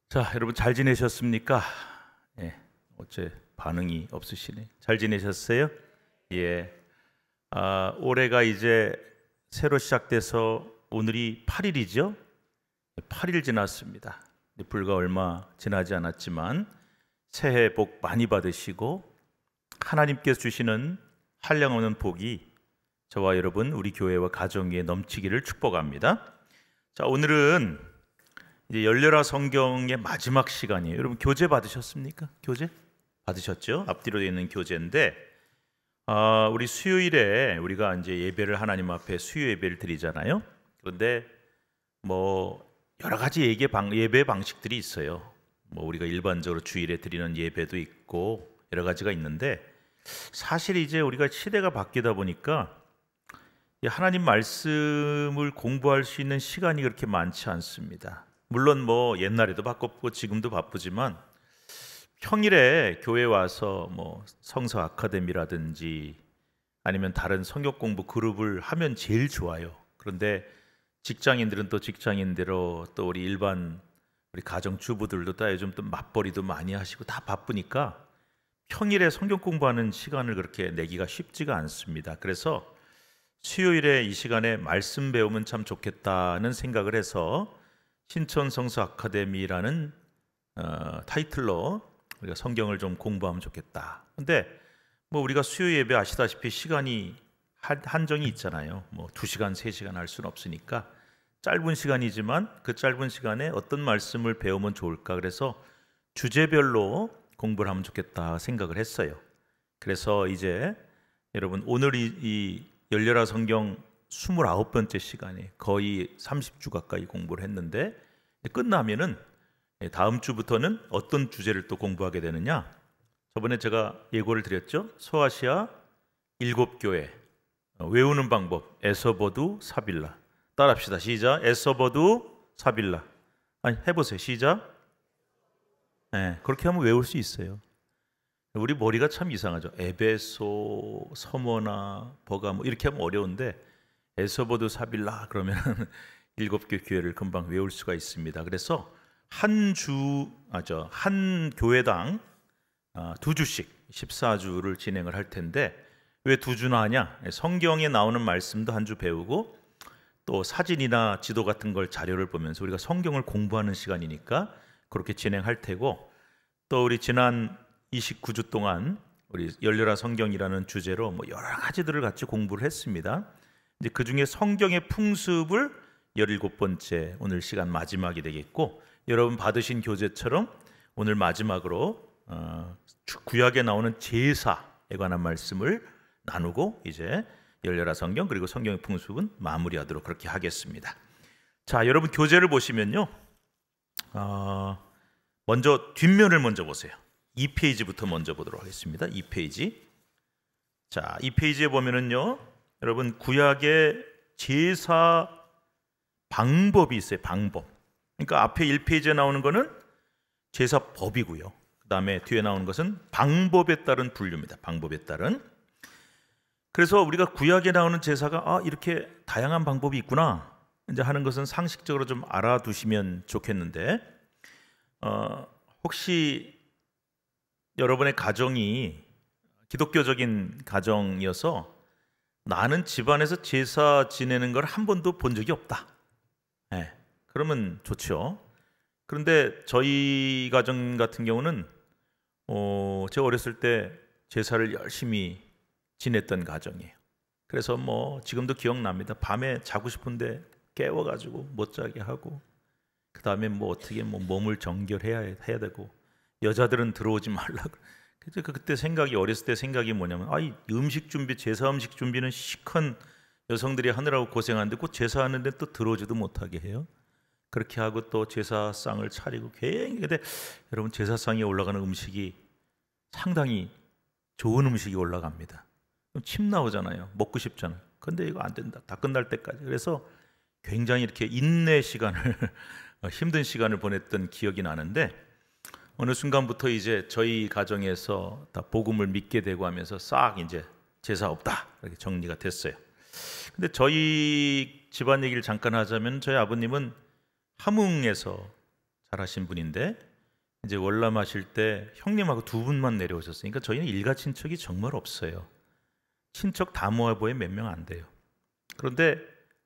자, 여러분 잘 지내셨습니까? 예, 어째 반응이 없으시네. 잘 지내셨어요? 예. 올해가 이제 새로 시작돼서 오늘이 8일이죠? 8일 지났습니다. 불과 얼마 지나지 않았지만 새해 복 많이 받으시고 하나님께서 주시는 한량없는 복이 저와 여러분 우리 교회와 가정 위에 넘치기를 축복합니다. 자, 오늘은 이제 열려라 성경의 마지막 시간이에요. 여러분 교재 받으셨습니까? 교재 받으셨죠? 앞뒤로 되어 있는 교재인데 우리 수요일에 우리가 이제 예배를 하나님 앞에 수요 예배를 드리잖아요. 그런데 뭐 여러 가지 예배 방식들이 있어요. 뭐 우리가 일반적으로 주일에 드리는 예배도 있고 여러 가지가 있는데 사실 이제 우리가 시대가 바뀌다 보니까 하나님 말씀을 공부할 수 있는 시간이 그렇게 많지 않습니다. 물론 뭐 옛날에도 바빴고 지금도 바쁘지만 평일에 교회 와서 뭐 성서 아카데미라든지 아니면 다른 성경 공부 그룹을 하면 제일 좋아요. 그런데 직장인들은 또 직장인대로 또 우리 일반 우리 가정주부들도 다 요즘 또 맞벌이도 많이 하시고 다 바쁘니까 평일에 성경 공부하는 시간을 그렇게 내기가 쉽지가 않습니다. 그래서 수요일에 이 시간에 말씀 배우면 참 좋겠다는 생각을 해서 신천 성서 아카데미라는 타이틀로 우리가 성경을 좀 공부하면 좋겠다. 근데 뭐 우리가 수요 예배 아시다시피 시간이 한정이 있잖아요. 뭐 2시간, 3시간 할 수는 없으니까 짧은 시간이지만 그 짧은 시간에 어떤 말씀을 배우면 좋을까? 그래서 주제별로 공부를 하면 좋겠다 생각을 했어요. 그래서 이제 여러분 오늘 이 열려라 성경 29번째 시간에 거의 30주 가까이 공부를 했는데 끝나면은 다음 주부터는 어떤 주제를 또 공부하게 되느냐? 저번에 제가 예고를 드렸죠. 소아시아 7교회 외우는 방법 에서버두 사빌라 따라합시다. 시작. 에서버두 사빌라. 아니 해보세요. 시작. 네, 그렇게 하면 외울 수 있어요. 우리 머리가 참 이상하죠. 에베소, 서머나, 버가모 이렇게 하면 어려운데 에서버두 사빌라 그러면 7개 교회를 금방 외울 수가 있습니다. 그래서 한 교회당 2주씩 14주를 진행을 할 텐데 왜 2주나 하냐? 성경에 나오는 말씀도 한 주 배우고 또 사진이나 지도 같은 걸 자료를 보면서 우리가 성경을 공부하는 시간이니까 그렇게 진행할 테고 또 우리 지난 29주 동안 우리 열려라 성경이라는 주제로 뭐 여러 가지들을 같이 공부를 했습니다. 이제 그 중에 성경의 풍습을 17번째 오늘 시간 마지막이 되겠고 여러분 받으신 교재처럼 오늘 마지막으로 구약에 나오는 제사에 관한 말씀을 나누고 이제 열려라 성경 그리고 성경의 풍습은 마무리하도록 그렇게 하겠습니다. 자, 여러분 교재를 보시면요. 먼저 뒷면을 먼저 보세요. 2페이지부터 먼저 보도록 하겠습니다. 2페이지. 자, 2페이지에 보면은요. 여러분 구약의 제사 방법이 있어요. 방법. 그러니까 앞에 1페이지에 나오는 거는 제사법이고요. 그 다음에 뒤에 나오는 것은 방법에 따른 분류입니다. 방법에 따른. 그래서 우리가 구약에 나오는 제사가 이렇게 다양한 방법이 있구나 이제 하는 것은 상식적으로 좀 알아두시면 좋겠는데 혹시 여러분의 가정이 기독교적인 가정이어서 나는 집안에서 제사 지내는 걸 한 번도 본 적이 없다. 네, 그러면 좋죠. 그런데 저희 가정 같은 경우는 제가 어렸을 때 제사를 열심히 지냈던 가정이에요. 그래서 뭐 지금도 기억납니다. 밤에 자고 싶은데 깨워가지고 못 자게 하고 그 다음에 뭐 어떻게 뭐 몸을 정결해야 되고 여자들은 들어오지 말라고. 그때 어렸을 때 생각이 뭐냐면 이 음식 준비, 제사 음식 준비는 시큰 여성들이 하느라고 고생하는데 꼭 제사하는데 또 들어오지도 못하게 해요. 그렇게 하고 또 제사상을 차리고 굉장히 근데 여러분 제사상에 올라가는 음식이 상당히 좋은 음식이 올라갑니다. 그럼 침 나오잖아요. 먹고 싶잖아요. 근데 이거 안 된다. 다 끝날 때까지. 그래서 굉장히 이렇게 인내 시간을 힘든 시간을 보냈던 기억이 나는데 어느 순간부터 이제 저희 가정에서 다 복음을 믿게 되고 하면서 싹 이제 제사 없다 이렇게 정리가 됐어요. 근데 저희 집안 얘기를 잠깐 하자면 저희 아버님은 함흥에서 잘하신 분인데 이제 월남하실 때 형님하고 두 분만 내려오셨으니까 저희는 일가 친척이 정말 없어요. 친척 다 모아보에 몇 명 안 돼요. 그런데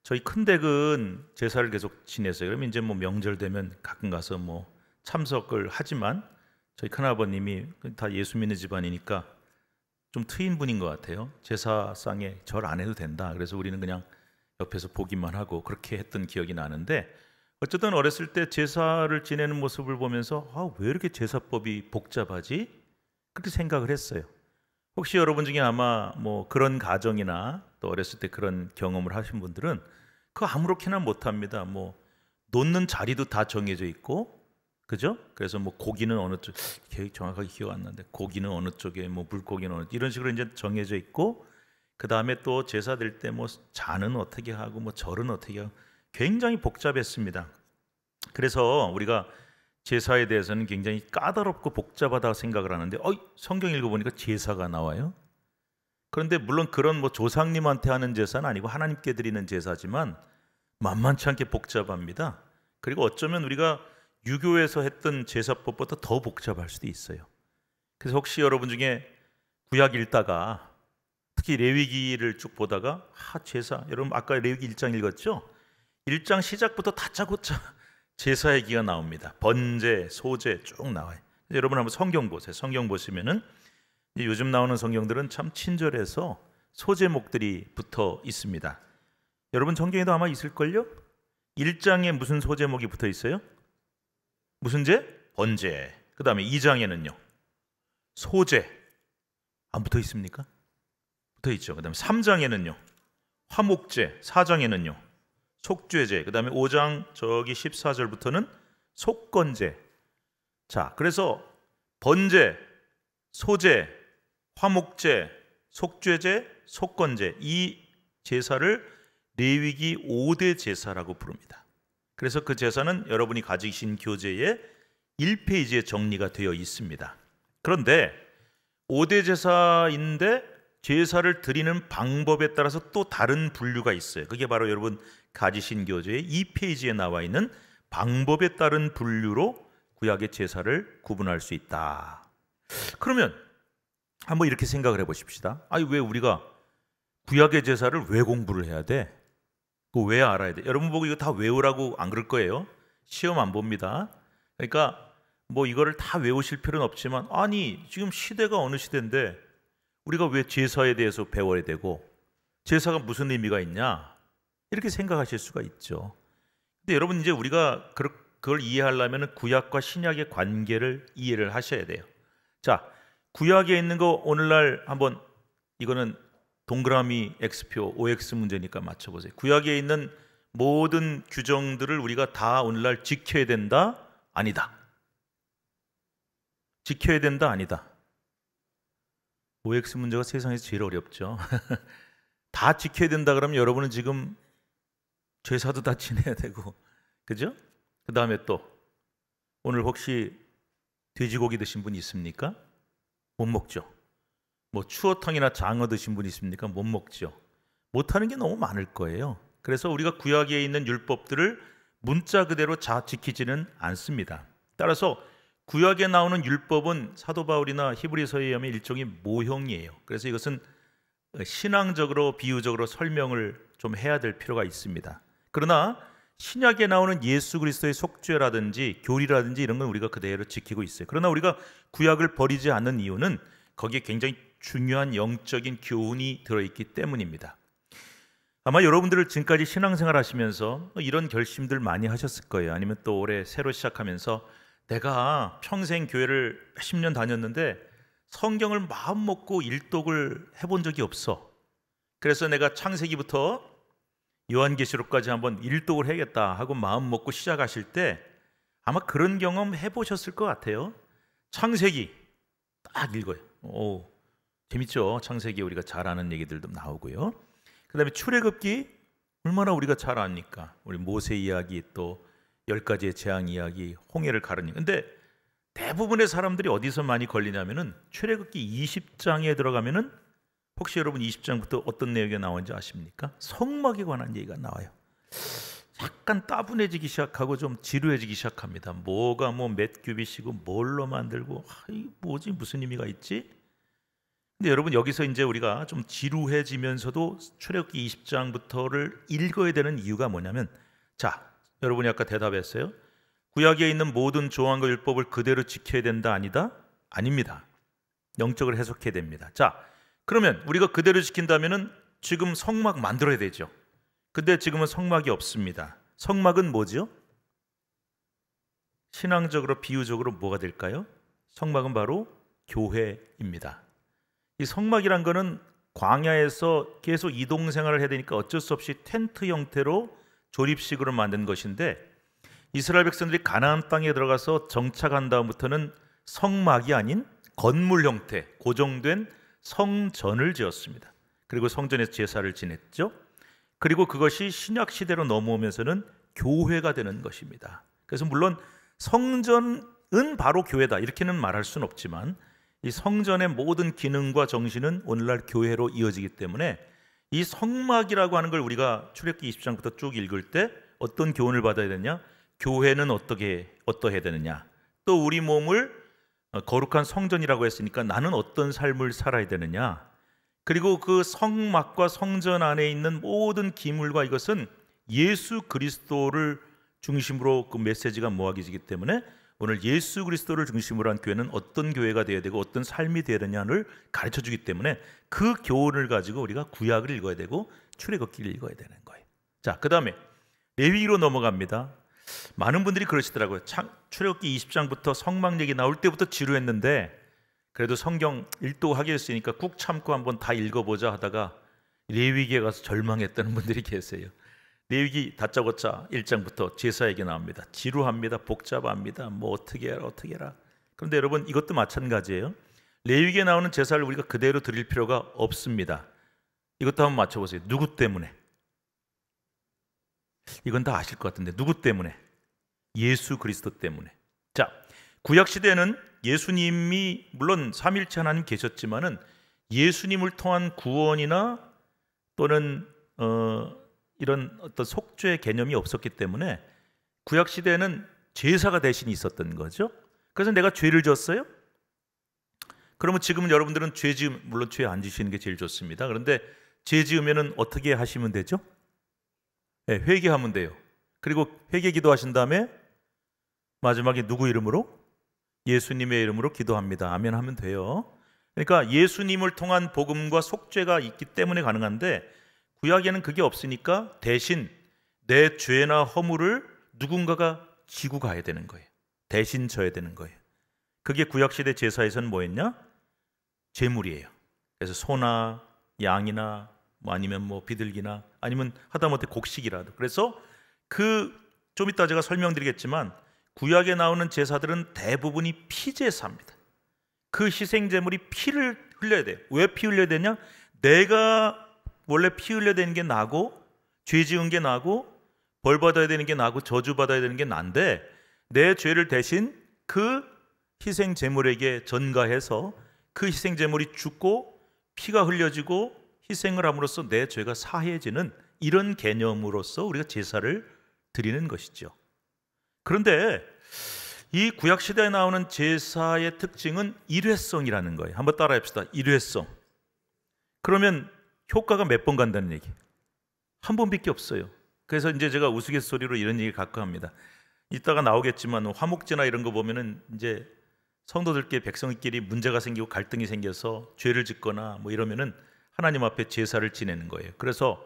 저희 큰댁은 제사를 계속 지냈어요. 그러면 이제 뭐 명절 되면 가끔 가서 뭐 참석을 하지만 저희 큰아버님이 다 예수 믿는 집안이니까 좀 트인 분인 것 같아요. 제사상에 절 안 해도 된다. 그래서 우리는 그냥 옆에서 보기만 하고 그렇게 했던 기억이 나는데, 어쨌든 어렸을 때 제사를 지내는 모습을 보면서 왜 이렇게 제사법이 복잡하지? 그렇게 생각을 했어요. 혹시 여러분 중에 아마 뭐 그런 가정이나 또 어렸을 때 그런 경험을 하신 분들은 그거 아무렇게나 못합니다. 뭐 놓는 자리도 다 정해져 있고, 그죠? 그래서 뭐 고기는 어느 쪽, 정확하게 기억 안 나는데 고기는 어느 쪽에, 뭐 물고기는 어느, 이런 식으로 이제 정해져 있고, 그 다음에 또 제사 될 때 뭐 잔은 어떻게 하고 뭐 절은 어떻게 하고 굉장히 복잡했습니다. 그래서 우리가 제사에 대해서는 굉장히 까다롭고 복잡하다고 생각을 하는데 성경 읽어보니까 제사가 나와요. 그런데 물론 그런 뭐 조상님한테 하는 제사는 아니고 하나님께 드리는 제사지만 만만치 않게 복잡합니다. 그리고 어쩌면 우리가 유교에서 했던 제사법보다 더 복잡할 수도 있어요. 그래서 혹시 여러분 중에 구약 읽다가 특히 레위기를 쭉 보다가 제사, 여러분 아까 레위기 1장 읽었죠? 1장 시작부터 다짜고짜 제사의 기가 나옵니다. 번제, 소제 쭉 나와요. 여러분 한번 성경 보세요. 성경 보시면은 요즘 나오는 성경들은 참 친절해서 소제목들이 붙어 있습니다. 여러분 성경에도 아마 있을걸요? 1장에 무슨 소제목이 붙어 있어요? 무슨 제? 번제. 그 다음에 2장에는요 소제. 안 붙어 있습니까? 붙어 있죠. 그 다음에 3장에는요 화목제, 4장에는요 속죄제, 그 다음에 5장 저기 14절부터는 속건제. 자, 그래서 번제, 소제, 화목제, 속죄제, 속건제, 이 제사를 레위기 5대 제사라고 부릅니다. 그래서 그 제사는 여러분이 가지신 교재에 1페이지에 정리가 되어 있습니다. 그런데 5대 제사인데 제사를 드리는 방법에 따라서 또 다른 분류가 있어요. 그게 바로 여러분 가지신 교재의 2페이지에 나와 있는 방법에 따른 분류로 구약의 제사를 구분할 수 있다. 그러면 한번 이렇게 생각을 해보십시다. 왜 우리가 구약의 제사를 왜 공부를 해야 돼? 그거 왜 알아야 돼? 여러분 보고 이거 다 외우라고 안 그럴 거예요. 시험 안 봅니다. 그러니까 뭐 이거를 다 외우실 필요는 없지만 지금 시대가 어느 시대인데 우리가 왜 제사에 대해서 배워야 되고 제사가 무슨 의미가 있냐? 이렇게 생각하실 수가 있죠. 근데 여러분 이제 우리가 그걸 이해하려면 구약과 신약의 관계를 이해를 하셔야 돼요. 자, 구약에 있는 거 오늘날 한번 이거는 동그라미 X표 OX 문제니까 맞춰보세요. 구약에 있는 모든 규정들을 우리가 다 오늘날 지켜야 된다? 아니다. 지켜야 된다? 아니다. OX 문제가 세상에서 제일 어렵죠. 다 지켜야 된다 그러면 여러분은 지금 제사도 다 지내야 되고, 그죠? 그 다음에 또 오늘 혹시 돼지고기 드신 분 있습니까? 못 먹죠. 뭐 추어탕이나 장어 드신 분 있습니까? 못 먹죠. 못하는 게 너무 많을 거예요. 그래서 우리가 구약에 있는 율법들을 문자 그대로 다 지키지는 않습니다. 따라서 구약에 나오는 율법은 사도 바울이나 히브리서에 의하면 일종의 모형이에요. 그래서 이것은 신앙적으로 비유적으로 설명을 좀 해야 될 필요가 있습니다. 그러나 신약에 나오는 예수 그리스도의 속죄라든지 교리라든지 이런 건 우리가 그대로 지키고 있어요. 그러나 우리가 구약을 버리지 않는 이유는 거기에 굉장히 중요한 영적인 교훈이 들어있기 때문입니다. 아마 여러분들을 지금까지 신앙생활 하시면서 이런 결심들 많이 하셨을 거예요. 아니면 또 올해 새로 시작하면서 내가 평생 교회를 몇십 년 다녔는데 성경을 마음 먹고 일독을 해본 적이 없어. 그래서 내가 창세기부터 요한계시록까지 한번 일독을 해야겠다 하고 마음 먹고 시작하실 때 아마 그런 경험 해보셨을 것 같아요. 창세기 딱 읽어요. 재밌죠? 창세기 우리가 잘 아는 얘기들도 나오고요. 그 다음에 출애굽기 얼마나 우리가 잘 아니까. 우리 모세 이야기, 또 10가지의 재앙 이야기, 홍해를 가르니. 근데 대부분의 사람들이 어디서 많이 걸리냐면은 출애굽기 20장에 들어가면은 혹시 여러분 20장부터 어떤 내용이 나오는지 아십니까? 성막에 관한 얘기가 나와요. 약간 따분해지기 시작하고 좀 지루해지기 시작합니다. 뭐가 뭐 몇 큐빗이고 뭘로 만들고 이게 뭐지 무슨 의미가 있지? 근데 여러분 여기서 이제 우리가 좀 지루해지면서도 출애굽기 20장부터를 읽어야 되는 이유가 뭐냐면, 자, 여러분이 아까 대답했어요. 구약에 있는 모든 조항과 율법을 그대로 지켜야 된다 아니다? 아닙니다. 영적으로 해석해야 됩니다. 자, 그러면 우리가 그대로 지킨다면은 지금 성막 만들어야 되죠. 근데 지금은 성막이 없습니다. 성막은 뭐죠? 신앙적으로 비유적으로 뭐가 될까요? 성막은 바로 교회입니다. 이 성막이란 거는 광야에서 계속 이동 생활을 해야 되니까 어쩔 수 없이 텐트 형태로 조립식으로 만든 것인데, 이스라엘 백성들이 가나안 땅에 들어가서 정착한 다음부터는 성막이 아닌 건물 형태, 고정된 성전을 지었습니다. 그리고 성전에서 제사를 지냈죠. 그리고 그것이 신약 시대로 넘어오면서는 교회가 되는 것입니다. 그래서 물론 성전은 바로 교회다 이렇게는 말할 수는 없지만, 이 성전의 모든 기능과 정신은 오늘날 교회로 이어지기 때문에 이 성막이라고 하는 걸 우리가 출애굽기 20장부터 쭉 읽을 때 어떤 교훈을 받아야 되냐? 교회는 어떠해야 되느냐? 또 우리 몸을 거룩한 성전이라고 했으니까 나는 어떤 삶을 살아야 되느냐? 그리고 그 성막과 성전 안에 있는 모든 기물과 이것은 예수 그리스도를 중심으로 그 메시지가 모아지기 때문에 오늘 예수 그리스도를 중심으로 한 교회는 어떤 교회가 되어야 되고 어떤 삶이 되어야 되냐를 가르쳐주기 때문에 그 교훈을 가지고 우리가 구약을 읽어야 되고 출애굽기를 읽어야 되는 거예요. 자, 그 다음에 레위기로 넘어갑니다. 많은 분들이 그러시더라고요. 출애굽기 20장부터 성막 얘기 나올 때부터 지루했는데 그래도 성경 읽도 하게 했으니까 꾹 참고 한번 다 읽어보자 하다가 레위기에 가서 절망했다는 분들이 계세요. 레위기 다짜고짜 1장부터 제사 얘기 나옵니다. 지루합니다. 복잡합니다. 뭐 어떻게 해라. 그런데 여러분 이것도 마찬가지예요. 레위기에 나오는 제사를 우리가 그대로 드릴 필요가 없습니다. 이것도 한번 맞춰보세요. 누구 때문에? 이건 다 아실 것 같은데 누구 때문에? 예수 그리스도 때문에. 자, 구약시대에는 예수님이 물론 삼일체 하나님 계셨지만은 예수님을 통한 구원이나 또는 이런 어떤 속죄 개념이 없었기 때문에 구약 시대에는 제사가 대신 있었던 거죠. 그래서 내가 죄를 졌어요? 그러면 지금 여러분들은 죄 지음, 물론 죄 안 지시는 게 제일 좋습니다. 그런데 죄 지으면은 어떻게 하시면 되죠? 네, 회개하면 돼요. 그리고 회개 기도하신 다음에 마지막에 누구 이름으로? 예수님의 이름으로 기도합니다. 아멘 하면 돼요. 그러니까 예수님을 통한 복음과 속죄가 있기 때문에 가능한데 구약에는 그게 없으니까 대신 내 죄나 허물을 누군가가 지고 가야 되는 거예요. 대신 져야 되는 거예요. 그게 구약시대 제사에서는 뭐였냐? 제물이에요. 그래서 소나 양이나 뭐 아니면 뭐 비둘기나 아니면 하다못해 곡식이라도. 그래서 좀 이따 제가 설명드리겠지만 구약에 나오는 제사들은 대부분이 피제사입니다. 그 희생제물이 피를 흘려야 돼요. 왜 피 흘려야 되냐? 내가 원래 피 흘려야 되는 게 나고 죄 지은 게 나고 벌 받아야 되는 게 나고 저주 받아야 되는 게 난데 내 죄를 대신 그 희생 제물에게 전가해서 그 희생 제물이 죽고 피가 흘려지고 희생을 함으로써 내 죄가 사해지는 이런 개념으로서 우리가 제사를 드리는 것이죠. 그런데 이 구약 시대에 나오는 제사의 특징은 일회성이라는 거예요. 한번 따라 합시다. 일회성. 그러면 효과가 몇 번 간다는 얘기? 한 번밖에 없어요. 그래서 이제 제가 우스갯소리로 이런 얘기 가끔 합니다. 이따가 나오겠지만 화목제나 이런 거 보면은 이제 성도들끼리 백성끼리 문제가 생기고 갈등이 생겨서 죄를 짓거나 뭐 이러면은 하나님 앞에 제사를 지내는 거예요. 그래서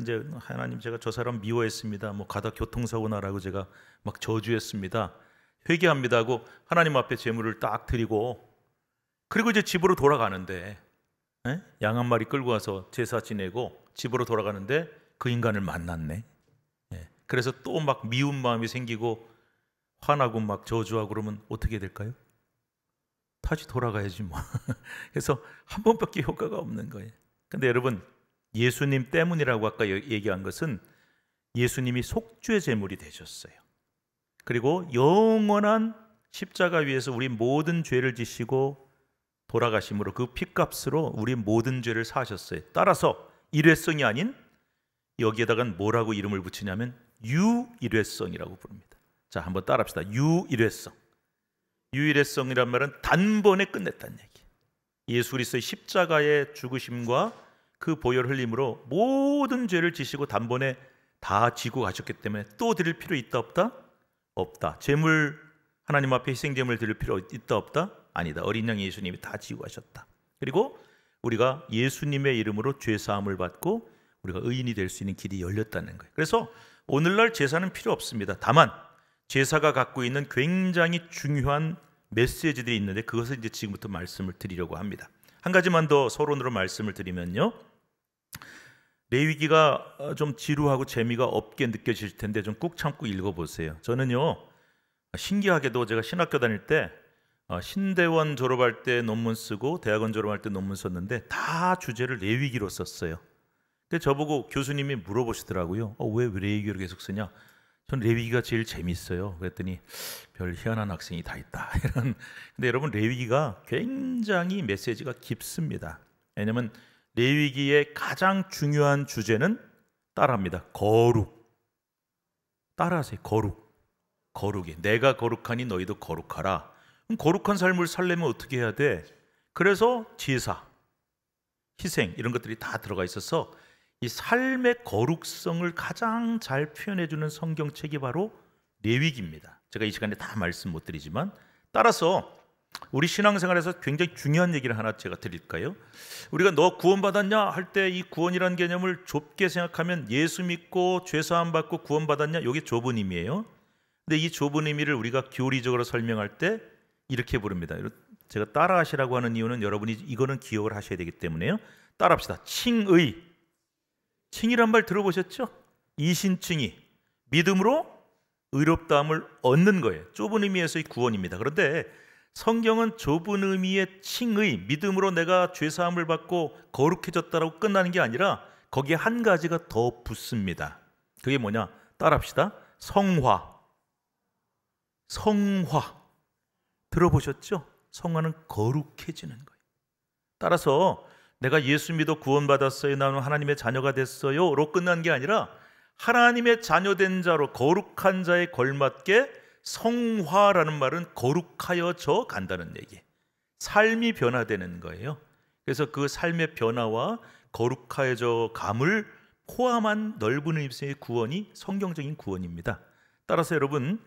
이제 하나님 제가 저 사람 미워했습니다. 뭐 가다 교통사고 나라고 제가 막 저주했습니다. 회개합니다 하고 하나님 앞에 제물을 딱 드리고 그리고 이제 집으로 돌아가는데 양 한 마리 끌고 와서 제사 지내고 집으로 돌아가는데 그 인간을 만났네. 그래서 또 막 미운 마음이 생기고 화나고 막 저주하고 그러면 어떻게 될까요? 다시 돌아가야지 뭐. 그래서 한 번밖에 효과가 없는 거예요. 근데 여러분 예수님 때문이라고 아까 얘기한 것은 예수님이 속죄 제물이 되셨어요. 그리고 영원한 십자가 위에서 우리 모든 죄를 지시고 돌아가심으로 그 핏값으로 우리 모든 죄를 사하셨어요. 따라서 일회성이 아닌 여기에다가 뭐라고 이름을 붙이냐면 유일회성이라고 부릅니다. 자, 한번 따라합시다. 유일회성. 유일회성이란 말은 단번에 끝냈다는 얘기. 예수 그리스도의 십자가의 죽으심과 그 보혈 흘림으로 모든 죄를 지시고 단번에 다 지고 가셨기 때문에 또 드릴 필요 있다 없다? 없다. 제물, 하나님 앞에 희생제물 드릴 필요 있다 없다? 아니다. 어린 양 예수님이 다 지고 가셨다. 그리고 우리가 예수님의 이름으로 죄사함을 받고 우리가 의인이 될 수 있는 길이 열렸다는 거예요. 그래서 오늘날 제사는 필요 없습니다. 다만 제사가 갖고 있는 굉장히 중요한 메시지들이 있는데 그것을 이제 지금부터 말씀을 드리려고 합니다. 한 가지만 더 서론으로 말씀을 드리면요, 레위기가 좀 지루하고 재미가 없게 느껴질 텐데 좀 꾹 참고 읽어보세요. 저는요, 신기하게도 제가 신학교 다닐 때 신대원 졸업할 때 논문 쓰고 대학원 졸업할 때 논문 썼는데 다 주제를 레위기로 썼어요. 근데 저보고 교수님이 물어보시더라고요. 왜 레위기로 계속 쓰냐? 전 레위기가 제일 재밌어요. 그랬더니 별 희한한 학생이 다 있다. 근데 여러분, 레위기가 굉장히 메시지가 깊습니다. 왜냐하면 레위기의 가장 중요한 주제는 따라합니다. 거룩. 따라하세요. 거룩이. 내가 거룩하니 너희도 거룩하라. 그럼 거룩한 삶을 살려면 어떻게 해야 돼? 그래서 제사, 희생 이런 것들이 다 들어가 있어서 이 삶의 거룩성을 가장 잘 표현해주는 성경책이 바로 레위기입니다. 제가 이 시간에 다 말씀 못 드리지만, 따라서 우리 신앙생활에서 굉장히 중요한 얘기를 하나 제가 드릴까요? 우리가 너 구원받았냐 할 때 이 구원이라는 개념을 좁게 생각하면 예수 믿고 죄사함 받고 구원받았냐, 이게 좁은 의미예요. 근데 이 좁은 의미를 우리가 교리적으로 설명할 때 이렇게 부릅니다. 제가 따라하시라고 하는 이유는 여러분이 이거는 기억을 하셔야 되기 때문에요. 따라합시다. 칭의. 칭이란 말 들어보셨죠? 이신칭의. 믿음으로 의롭다함을 얻는 거예요. 좁은 의미에서의 구원입니다. 그런데 성경은 좁은 의미의 칭의, 믿음으로 내가 죄사함을 받고 거룩해졌다라고 끝나는 게 아니라 거기에 한 가지가 더 붙습니다. 그게 뭐냐? 따라합시다. 성화. 들어보셨죠? 성화는 거룩해지는 거예요. 따라서 내가 예수 믿어 구원받았어요, 나는 하나님의 자녀가 됐어요 로 끝난 게 아니라 하나님의 자녀된 자로 거룩한 자에 걸맞게 성화라는 말은 거룩하여져 간다는 얘기. 삶이 변화되는 거예요. 그래서 그 삶의 변화와 거룩하여져 감을 포함한 넓은 의미의 구원이 성경적인 구원입니다. 따라서 여러분,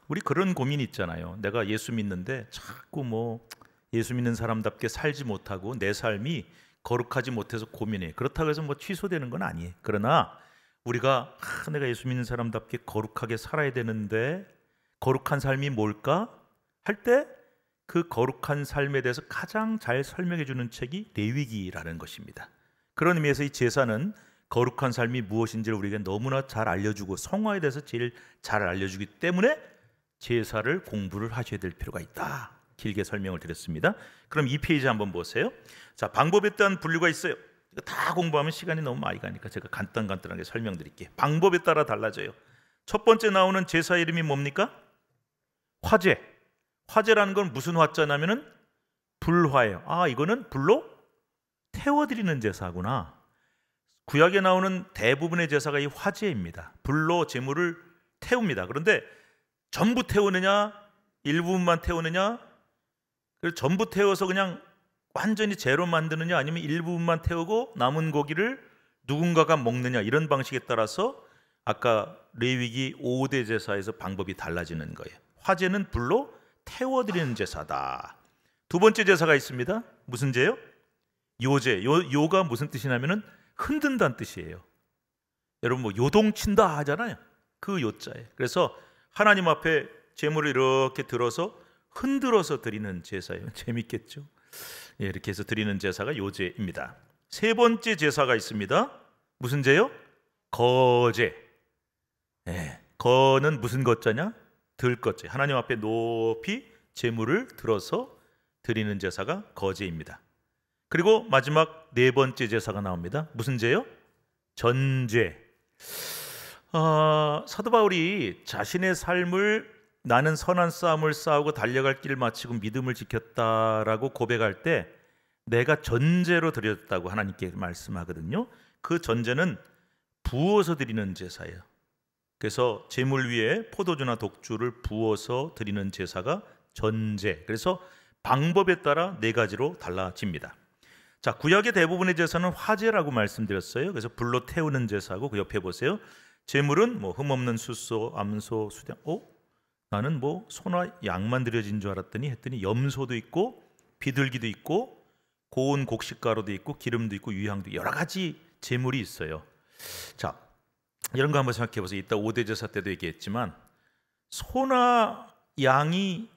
우리 그런 고민이 있잖아요. 내가 예수 믿는데 자꾸 예수 믿는 사람답게 살지 못하고 내 삶이 거룩하지 못해서 고민해. 그렇다고 해서 취소되는 건 아니에요. 그러나 우리가 내가 예수 믿는 사람답게 거룩하게 살아야 되는데 거룩한 삶이 뭘까? 할 때 그 거룩한 삶에 대해서 가장 잘 설명해 주는 책이 레위기라는 것입니다. 그런 의미에서 이 제사는 거룩한 삶이 무엇인지를 우리에게 너무나 잘 알려주고 성화에 대해서 제일 잘 알려주기 때문에 제사를 공부를 하셔야 될 필요가 있다. 길게 설명을 드렸습니다. 그럼 이 페이지 한번 보세요. 자, 방법에 따른 분류가 있어요. 이거 다 공부하면 시간이 너무 많이 가니까 제가 간단하게 설명드릴게요. 방법에 따라 달라져요. 첫 번째 나오는 제사 이름이 뭡니까? 화제. 화제라는 건 무슨 화자냐면은 불화예요. 이거는 불로 태워드리는 제사구나. 구약에 나오는 대부분의 제사가 이 화제입니다. 불로 제물을 태웁니다. 그런데 전부 태우느냐, 일부분만 태우느냐, 그리고 전부 태워서 그냥 완전히 제로 만드느냐, 아니면 일부분만 태우고 남은 고기를 누군가가 먹느냐, 이런 방식에 따라서 아까 레위기 5대 제사에서 방법이 달라지는 거예요. 화제는 불로 태워드리는 제사다. 두 번째 제사가 있습니다. 무슨 제요? 요제. 요가 무슨 뜻이냐면은 흔든다는 뜻이에요. 여러분 요동친다 하잖아요. 그 요자예요. 그래서 하나님 앞에 제물을 이렇게 들어서 흔들어서 드리는 제사예요. 재밌겠죠? 이렇게 해서 드리는 제사가 요제입니다. 세 번째 제사가 있습니다. 무슨 제요? 거제. 거는 무슨 거자냐? 들것제. 하나님 앞에 높이 제물을 들어서 드리는 제사가 거제입니다. 그리고 마지막 네 번째 제사가 나옵니다. 무슨 제요? 전제. 사도 바울이 자신의 삶을 나는 선한 싸움을 싸우고 달려갈 길을 마치고 믿음을 지켰다라고 고백할 때 내가 전제로 드렸다고 하나님께 말씀하거든요. 그 전제는 부어서 드리는 제사예요. 그래서 제물 위에 포도주나 독주를 부어서 드리는 제사가 전제. 그래서 방법에 따라 네 가지로 달라집니다. 자, 구약의 대부분의 제사는 화제라고 말씀드렸어요. 그래서 불로 태우는 제사고, 그 옆에 보세요. 제물은 뭐 흠없는 숫소, 암소, 수장. 나는 뭐 소나 양만 드려진 줄 알았더니 했더니 염소도 있고 비둘기도 있고 고운 곡식가루도 있고 기름도 있고 유향도 있고 여러 가지 제물이 있어요. 자, 이런 거 한번 생각해 보세요. 이따 5대 제사 때도 얘기했지만 소나 양이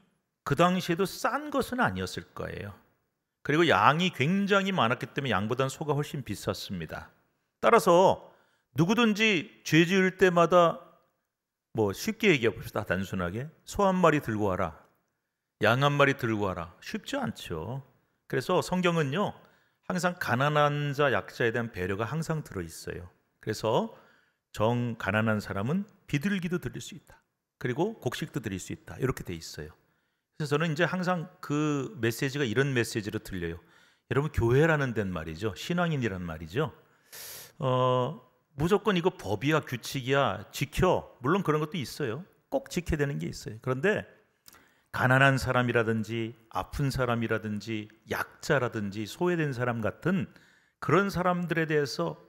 그 당시에도 싼 것은 아니었을 거예요. 그리고 양이 굉장히 많았기 때문에 양보다는 소가 훨씬 비쌌습니다. 따라서 누구든지 죄 지을 때마다 뭐 쉽게 얘기해 봅시다. 단순하게 소 한 마리 들고 와라, 양 한 마리 들고 와라. 쉽지 않죠. 그래서 성경은요, 항상 가난한 자, 약자에 대한 배려가 항상 들어있어요. 그래서 정 가난한 사람은 비둘기도 드릴 수 있다. 그리고 곡식도 드릴 수 있다. 이렇게 돼 있어요. 그래서 저는 이제 항상 그 메시지가 이런 메시지로 들려요. 여러분, 교회라는 데는 말이죠, 신앙인이란 말이죠, 무조건 이거 법이야 규칙이야 지켜. 물론 그런 것도 있어요. 꼭 지켜야 되는 게 있어요. 그런데 가난한 사람이라든지 아픈 사람이라든지 약자라든지 소외된 사람 같은 그런 사람들에 대해서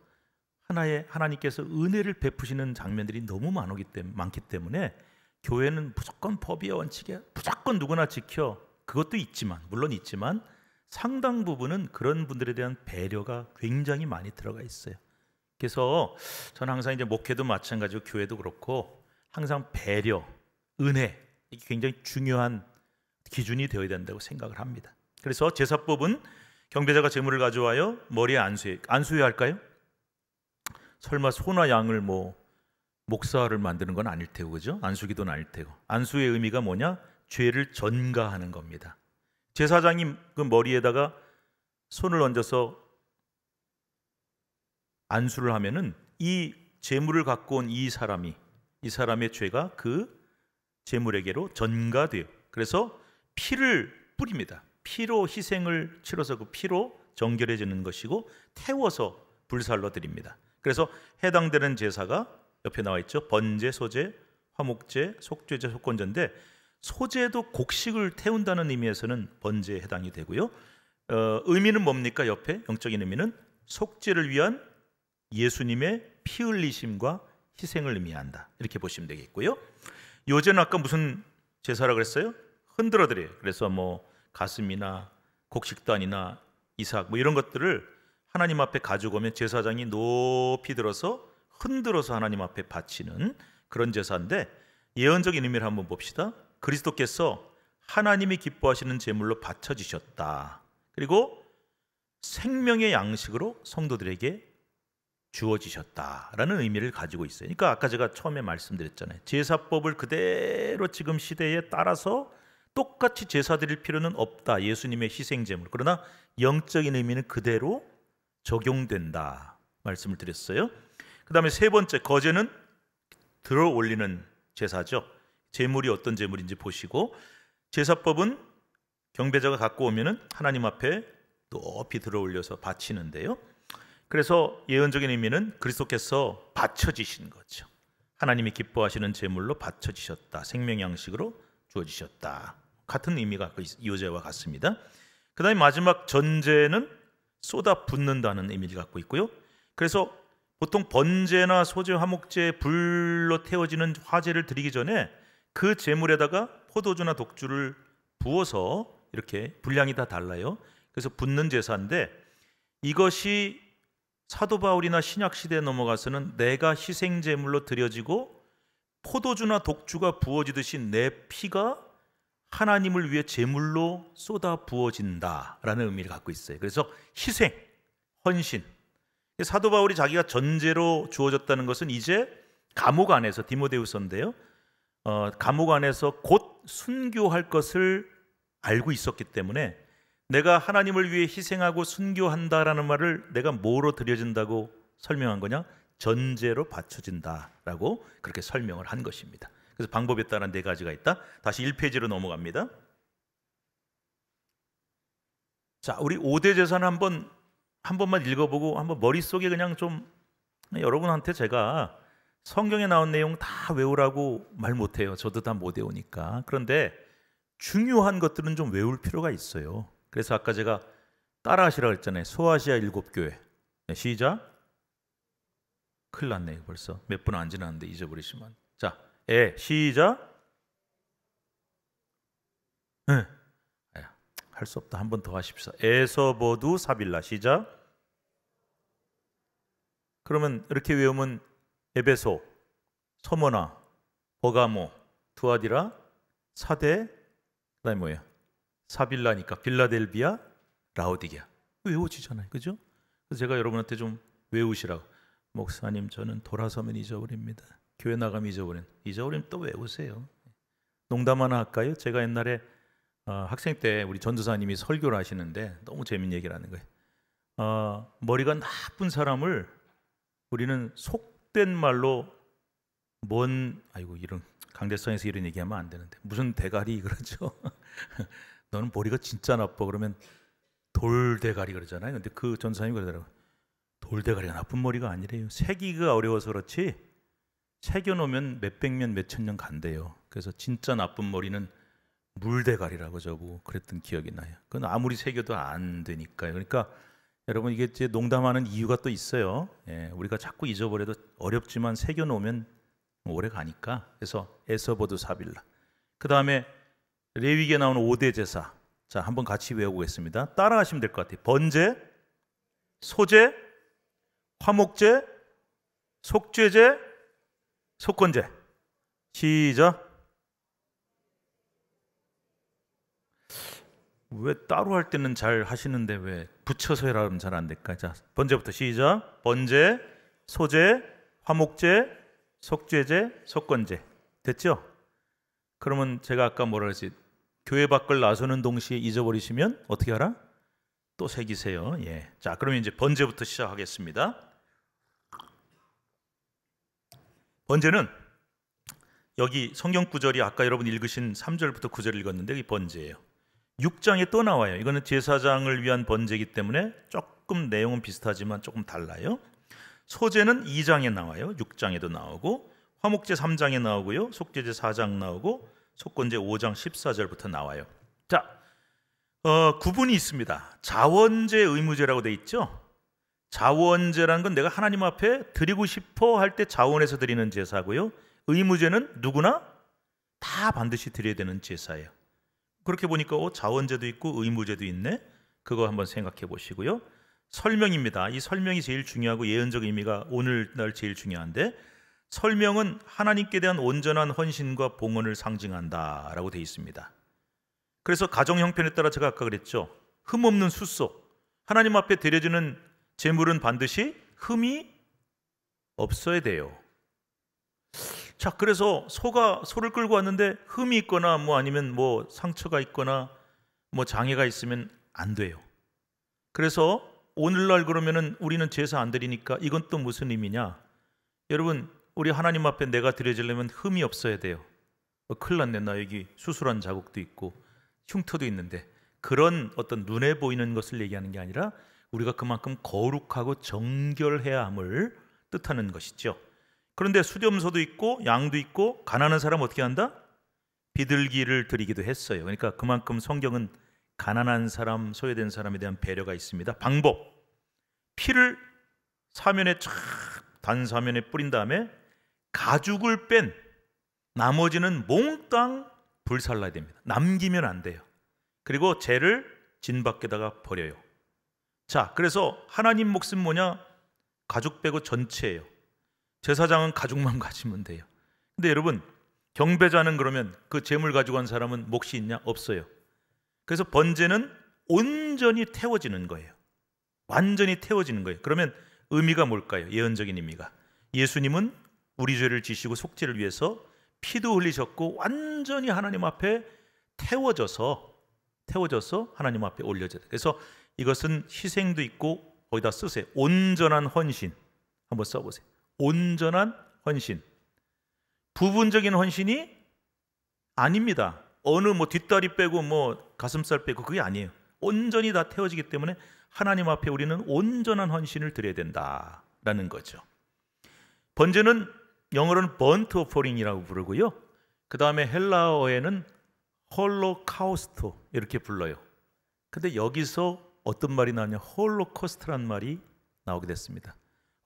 하나님께서 은혜를 베푸시는 장면들이 너무 많기 때문에 교회는 무조건 법이야 원칙이야 무조건 누구나 지켜. 그것도 있지만, 물론 있지만 상당 부분은 그런 분들에 대한 배려가 굉장히 많이 들어가 있어요. 그래서 저는 항상 이제 목회도 마찬가지고 교회도 그렇고 항상 배려, 은혜, 이게 굉장히 중요한 기준이 되어야 된다고 생각을 합니다. 그래서 제사법은 경배자가 제물을 가져와요 머리에 안수해야 할까요? 설마 소나 양을 뭐 목사를 만드는 건 아닐 테고, 그죠? 안수기도는 아닐 테고. 안수의 의미가 뭐냐? 죄를 전가하는 겁니다. 제사장이 그 머리에다가 손을 얹어서 안수를 하면은 이 제물을 갖고 온 이 사람의 죄가 그 제물에게로 전가돼요. 그래서 피를 뿌립니다. 피로 희생을 치러서 그 피로 정결해지는 것이고 태워서 불살로 드립니다. 그래서 해당되는 제사가 옆에 나와 있죠. 번제, 소제, 화목제, 속죄제, 속건제인데 소제도 곡식을 태운다는 의미에서는 번제에 해당이 되고요. 의미는 뭡니까? 옆에 영적인 의미는 속죄를 위한 예수님의 피 흘리심과 희생을 의미한다. 이렇게 보시면 되겠고요. 요제는 아까 무슨 제사라고 그랬어요? 흔들어 드려요. 그래서 뭐 가슴이나 곡식단이나 이삭 뭐 이런 것들을 하나님 앞에 가지고 오면 제사장이 높이 들어서 흔들어서 하나님 앞에 바치는 그런 제사인데, 예언적인 의미를 한번 봅시다. 그리스도께서 하나님이 기뻐하시는 제물로 바쳐지셨다. 그리고 생명의 양식으로 성도들에게 주어지셨다라는 의미를 가지고 있어요. 그러니까 아까 제가 처음에 말씀드렸잖아요. 제사법을 그대로 지금 시대에 따라서 똑같이 제사 드릴 필요는 없다. 예수님의 희생 제물. 그러나 영적인 의미는 그대로 적용된다 말씀을 드렸어요. 그 다음에 세 번째, 거제는 들어 올리는 제사죠. 제물이 어떤 제물인지 보시고, 제사법은 경배자가 갖고 오면은 하나님 앞에 높이 들어 올려서 바치는데요. 그래서 예언적인 의미는 그리스도께서 바쳐지신 거죠. 하나님이 기뻐하시는 제물로 바쳐지셨다. 생명 양식으로 주어지셨다. 같은 의미가 요제와 같습니다. 그 다음에 마지막 전제는 쏟아 붓는다는 의미를 갖고 있고요. 그래서 보통 번제나 소제, 화목제, 불로 태워지는 화제를 드리기 전에 그 제물에다가 포도주나 독주를 부어서, 이렇게 분량이 다 달라요. 그래서 붓는 제사인데, 이것이 사도 바울이나 신약 시대에 넘어가서는 내가 희생 제물로 드려지고 포도주나 독주가 부어지듯이 내 피가 하나님을 위해 제물로 쏟아 부어진다라는 의미를 갖고 있어요. 그래서 희생, 헌신. 사도 바울이 자기가 전제로 주어졌다는 것은 이제 감옥 안에서, 디모데후서인데요, 감옥 안에서 곧 순교할 것을 알고 있었기 때문에 내가 하나님을 위해 희생하고 순교한다라는 말을 내가 뭐로 드려진다고 설명한 거냐? 전제로 바쳐진다라고 그렇게 설명을 한 것입니다. 그래서 방법에 따른 네 가지가 있다. 다시 1페이지로 넘어갑니다. 자, 우리 5대 제사는 한 번만 읽어보고 한번 머릿속에 그냥 좀, 여러분한테 제가 성경에 나온 내용 다 외우라고 말 못해요. 저도 다 못 외우니까. 그런데 중요한 것들은 좀 외울 필요가 있어요. 그래서 아까 제가 따라하시라고 했잖아요. 소아시아 7교회. 네, 시작. 큰일 났네요. 벌써 몇 분 안 지났는데 잊어버리시면. 자, 시작. 할 수 없다. 한 번 더 하십시오. 에서보두 사빌라. 시작. 그러면 이렇게 외우면 에베소, 서머나, 버가모, 두아디라, 사대, 그다음에 뭐예요? 사빌라니까 빌라델비아, 라오디게아. 외워지잖아요. 그죠? 그래서 제가 여러분한테 좀 외우시라고. 목사님, 저는 돌아서면 잊어버립니다. 교회 나가면 잊어버리면 또 외우세요. 농담 하나 할까요? 제가 옛날에 학생 때 우리 전도사님이 설교를 하시는데 너무 재밌는 얘기를 하는 거예요. 머리가 나쁜 사람을 우리는 속된 말로 아이고, 이런 강대상에서 이런 얘기하면 안 되는데 무슨 대가리 그러죠. 너는 머리가 진짜 나빠 그러면 돌대가리 그러잖아요. 근데 그 전도사님이 그러더라고요. 돌대가리가 나쁜 머리가 아니래요. 새기가 어려워서 그렇지 새겨놓으면 몇백 년 몇천 년 간대요. 그래서 진짜 나쁜 머리는 물대가리라고 저보고 그랬던 기억이 나요. 그건 아무리 새겨도 안 되니까요. 그러니까 여러분, 이게 이제 농담하는 이유가 또 있어요. 우리가 자꾸 잊어버려도 어렵지만 새겨놓으면 오래 가니까. 그래서 에서보두 사빌라. 그 다음에 레위기에 나오는 5대 제사. 자, 한번 같이 외워보겠습니다. 따라하시면 될 것 같아요. 번제, 소제, 화목제, 속죄제, 속건제. 시작. 왜 따로 할 때는 잘 하시는데 왜 붙여서 해라 하면 잘 안 될까? 자, 번제부터 시작. 번제, 소제, 화목제, 속죄제, 속건제. 됐죠? 그러면 제가 아까 뭐라 그랬지? 교회 밖을 나서는 동시에 잊어버리시면 어떻게 하라? 또 새기세요. 자, 그러면 이제 번제부터 시작하겠습니다. 번제는 여기 성경 구절이 아까 여러분 읽으신 3절부터 9절 읽었는데 이 번제예요. 6장에 또 나와요. 이거는 제사장을 위한 번제이기 때문에 조금 내용은 비슷하지만 조금 달라요. 소제는 2장에 나와요. 6장에도 나오고, 화목제 3장에 나오고요. 속죄제 4장 나오고, 속건제 5장 14절부터 나와요. 자, 구분이 있습니다. 자원제, 의무제라고 돼 있죠. 자원제라는 건 내가 하나님 앞에 드리고 싶어 할 때 자원해서 드리는 제사고요. 의무제는 누구나 다 반드시 드려야 되는 제사예요. 그렇게 보니까 자원제도 있고 의무제도 있네. 그거 한번 생각해 보시고요. 설명입니다. 이 설명이 제일 중요하고 예언적 의미가 오늘날 제일 중요한데, 설명은 하나님께 대한 온전한 헌신과 봉헌을 상징한다라고 되어 있습니다. 그래서 가정 형편에 따라 제가 아까 그랬죠. 흠없는 숫소. 하나님 앞에 드려지는 제물은 반드시 흠이 없어야 돼요. 자, 그래서 소를 끌고 왔는데 흠이 있거나 아니면 상처가 있거나 장애가 있으면 안 돼요. 그래서 오늘날 그러면은 우리는 제사 안 드리니까 이건 또 무슨 의미냐? 여러분, 우리 하나님 앞에 내가 드려지려면 흠이 없어야 돼요. 큰일 났네. 나 여기 수술한 자국도 있고 흉터도 있는데, 그런 어떤 눈에 보이는 것을 얘기하는 게 아니라 우리가 그만큼 거룩하고 정결해야 함을 뜻하는 것이죠. 그런데 수렴소도 있고 양도 있고, 가난한 사람 어떻게 한다? 비둘기를 드리기도 했어요. 그러니까 그만큼 성경은 가난한 사람, 소외된 사람에 대한 배려가 있습니다. 방법, 피를 사면에 단사면에 뿌린 다음에 가죽을 뺀 나머지는 몽땅 불살라야 됩니다. 남기면 안 돼요. 그리고 재를 진 밖에다가 버려요. 자, 그래서 하나님 몫은 뭐냐? 가죽 빼고 전체예요. 제사장은 가죽만 가지면 돼요. 근데 여러분, 경배자는 그러면 그 제물 가지고 간 사람은 몫이 있냐? 없어요. 그래서 번제는 온전히 태워지는 거예요. 완전히 태워지는 거예요. 그러면 의미가 뭘까요? 예언적인 의미가, 예수님은 우리 죄를 지시고 속죄를 위해서 피도 흘리셨고 완전히 하나님 앞에 태워져서 하나님 앞에 올려져요. 그래서 이것은 희생도 있고, 거기다 쓰세요. 온전한 헌신. 한번 써보세요. 온전한 헌신. 부분적인 헌신이 아닙니다. 어느 뒷다리 빼고 가슴살 빼고 그게 아니에요. 온전히 다 태워지기 때문에 하나님 앞에 우리는 온전한 헌신을 드려야 된다라는 거죠. 번제는 영어로는 번트 오퍼링이라고 부르고요. 그 다음에 헬라어에는 홀로카우스트 이렇게 불러요. 근데 여기서 어떤 말이 나오냐, 홀로코스트란 말이 나오게 됐습니다.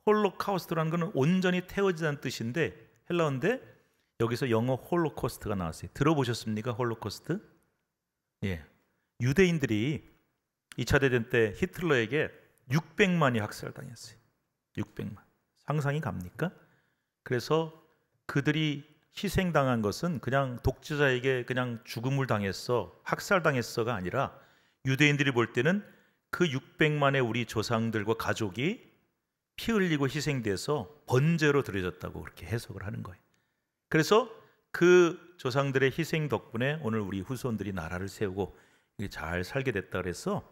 홀로카우스트라는 것은 온전히 태워지다는 뜻인데 헬라어인데 여기서 영어 홀로코스트가 나왔어요. 들어보셨습니까? 홀로코스트? 예. 유대인들이 2차 대전 때 히틀러에게 600만이 학살당했어요. 600만. 상상이 갑니까? 그래서 그들이 희생당한 것은 그냥 독재자에게 그냥 죽음을 당했어, 학살당했어가 아니라 유대인들이 볼 때는 그 600만의 우리 조상들과 가족이 피 흘리고 희생돼서 번제로 드려졌다고 그렇게 해석을 하는 거예요. 그래서 그 조상들의 희생 덕분에 오늘 우리 후손들이 나라를 세우고 잘 살게 됐다 그래서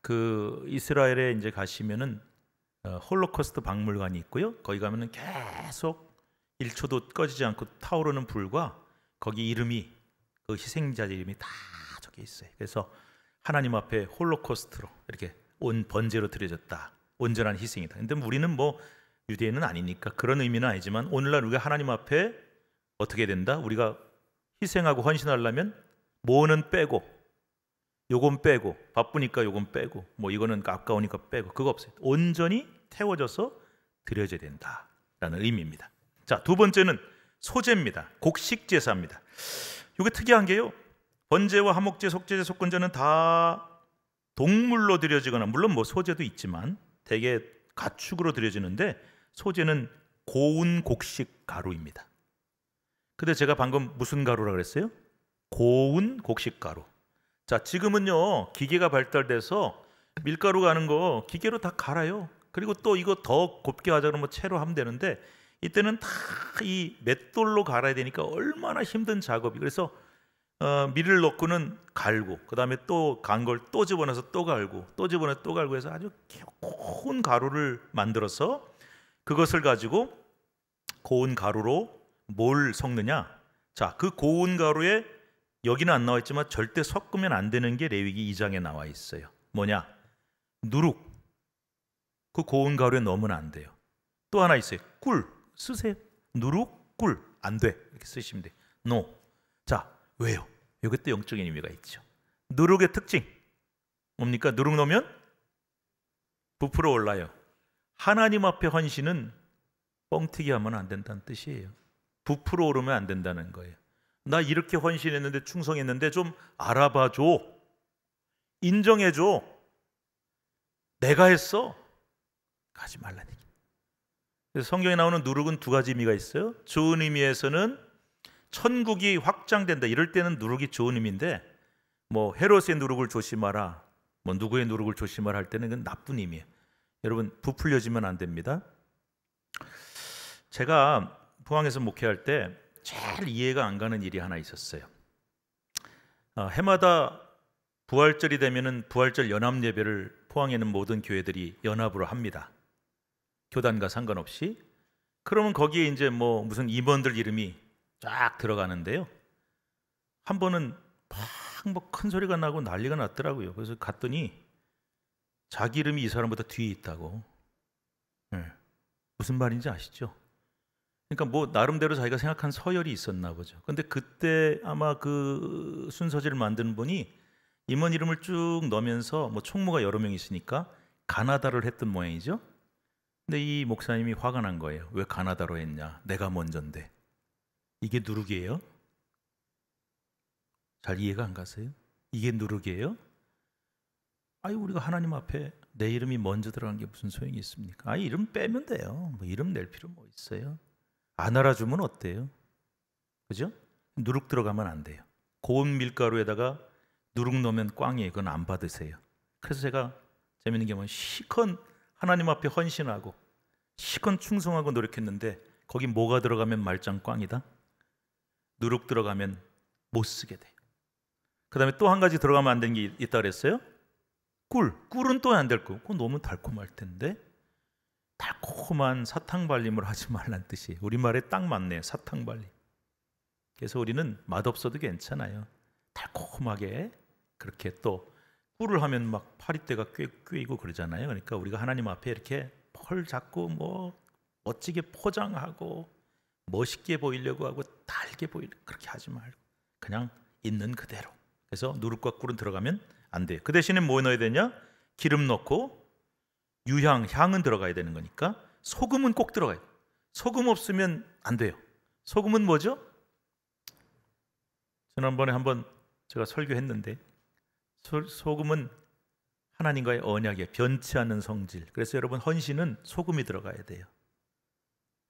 그 이스라엘에 이제 가시면은 홀로코스트 박물관이 있고요. 거기 가면은 계속 1초도 꺼지지 않고 타오르는 불과 거기 이름이 그 희생자들 이름이 다 적혀 있어요. 그래서 하나님 앞에 홀로코스트로 이렇게 온 번제로 드려졌다. 온전한 희생이다. 근데 우리는 뭐 유대인은 아니니까 그런 의미는 아니지만 오늘날 우리가 하나님 앞에 어떻게 된다? 우리가 희생하고 헌신하려면 뭐는 빼고 요건 빼고 바쁘니까 요건 빼고 뭐 이거는 아까우니까 빼고 그거 없어요. 온전히 태워져서 드려져야 된다라는 의미입니다. 자, 두 번째는 소제입니다. 곡식 제사입니다. 이게 특이한 게요. 번제와 화목제, 속제제, 속건제는 다 동물로 드려지거나 물론 뭐 소제도 있지만 대개 가축으로 드려지는데 소제는 고운 곡식 가루입니다. 근데 제가 방금 무슨 가루라고 그랬어요? 고운 곡식 가루. 자, 지금은요 기계가 발달돼서 밀가루 가는 거 기계로 다 갈아요. 그리고 또 이거 더 곱게 하자 그러면 채로 하면 되는데 이때는 다 이 맷돌로 갈아야 되니까 얼마나 힘든 작업이. 그래서 밀을 넣고는 갈고 그 다음에 또 간 걸 또 집어넣어서 또 갈고 또 집어넣어서 또 갈고 해서 아주 고운 가루를 만들어서 그것을 가지고 고운 가루로 뭘 섞느냐. 자, 그 고운 가루에 여기는 안 나와 있지만 절대 섞으면 안 되는 게 레위기 2장에 나와 있어요. 뭐냐? 누룩. 그 고운 가루에 넣으면 안 돼요. 또 하나 있어요. 꿀 쓰세요. 누룩, 꿀 안 돼. 이렇게 쓰시면 돼요. No. 자, 왜요? 이것도 영적인 의미가 있죠. 누룩의 특징 뭡니까? 누룩 넣으면 부풀어 올라요. 하나님 앞에 헌신은 뻥튀기 하면 안 된다는 뜻이에요. 부풀어 오르면 안 된다는 거예요. 나 이렇게 헌신했는데 충성했는데 좀 알아봐줘. 인정해줘. 내가 했어. 하지 말라는 얘기. 그래서 성경에 나오는 누룩은 두 가지 의미가 있어요. 좋은 의미에서는 천국이 확장된다. 이럴 때는 누룩이 좋은 의미인데 뭐 헤롯의 누룩을 조심하라. 뭐 누구의 누룩을 조심하라 할 때는 그건 나쁜 의미예요. 여러분 부풀려지면 안 됩니다. 제가 포항에서 목회할 때 제일 이해가 안 가는 일이 하나 있었어요. 해마다 부활절이 되면은 부활절 연합 예배를 포항에는 모든 교회들이 연합으로 합니다. 교단과 상관없이. 그러면 거기에 이제 뭐 무슨 임원들 이름이 쫙 들어가는데요. 한 번은 막 뭐 큰 소리가 나고 난리가 났더라고요. 그래서 갔더니 자기 이름이 이 사람보다 뒤에 있다고. 네. 무슨 말인지 아시죠? 그러니까 뭐 나름대로 자기가 생각한 서열이 있었나 보죠. 근데 그때 아마 그 순서지를 만드는 분이 임원 이름을 쭉 넣으면서 뭐 총무가 여러 명 있으니까 가나다를 했던 모양이죠. 근데 이 목사님이 화가 난 거예요. 왜 가나다로 했냐? 내가 먼저인데. 이게 누룩이에요? 잘 이해가 안 가세요? 이게 누룩이에요? 아니 우리가 하나님 앞에 내 이름이 먼저 들어간 게 무슨 소용이 있습니까? 아니 이름 빼면 돼요. 뭐 이름 낼 필요 뭐 있어요? 안 알아주면 어때요? 그죠? 누룩 들어가면 안 돼요. 고운 밀가루에다가 누룩 넣으면 꽝이에요. 그건 안 받으세요. 그래서 제가 재밌는 게 뭐냐면 시컨 하나님 앞에 헌신하고 시컨 충성하고 노력했는데 거기 뭐가 들어가면 말짱 꽝이다? 누룩 들어가면 못 쓰게 돼요. 그 다음에 또 한 가지 들어가면 안 되는 게 있다 그랬어요? 꿀은 또 안 될 거. 그건 너무 달콤할 텐데. 달콤한 사탕발림을 하지 말란 뜻이에요. 우리말에 딱 맞네요. 사탕발림. 그래서 우리는 맛없어도 괜찮아요. 달콤하게 그렇게 또 꿀을 하면 막 파리떼가 꿰이고 그러잖아요. 그러니까 우리가 하나님 앞에 이렇게 펄 잡고 뭐 멋지게 포장하고 멋있게 보이려고 하고 달게 보이려고 그렇게 하지 말고 그냥 있는 그대로. 그래서 누룩과 꿀은 들어가면 안 돼요. 그 대신에 뭐 넣어야 되냐? 기름 넣고 유향, 향은 들어가야 되는 거니까 소금은 꼭 들어가야 돼요. 소금 없으면 안 돼요. 소금은 뭐죠? 지난번에 한번 제가 설교했는데 소금은 하나님과의 언약에 변치 않는 성질. 그래서 여러분 헌신은 소금이 들어가야 돼요.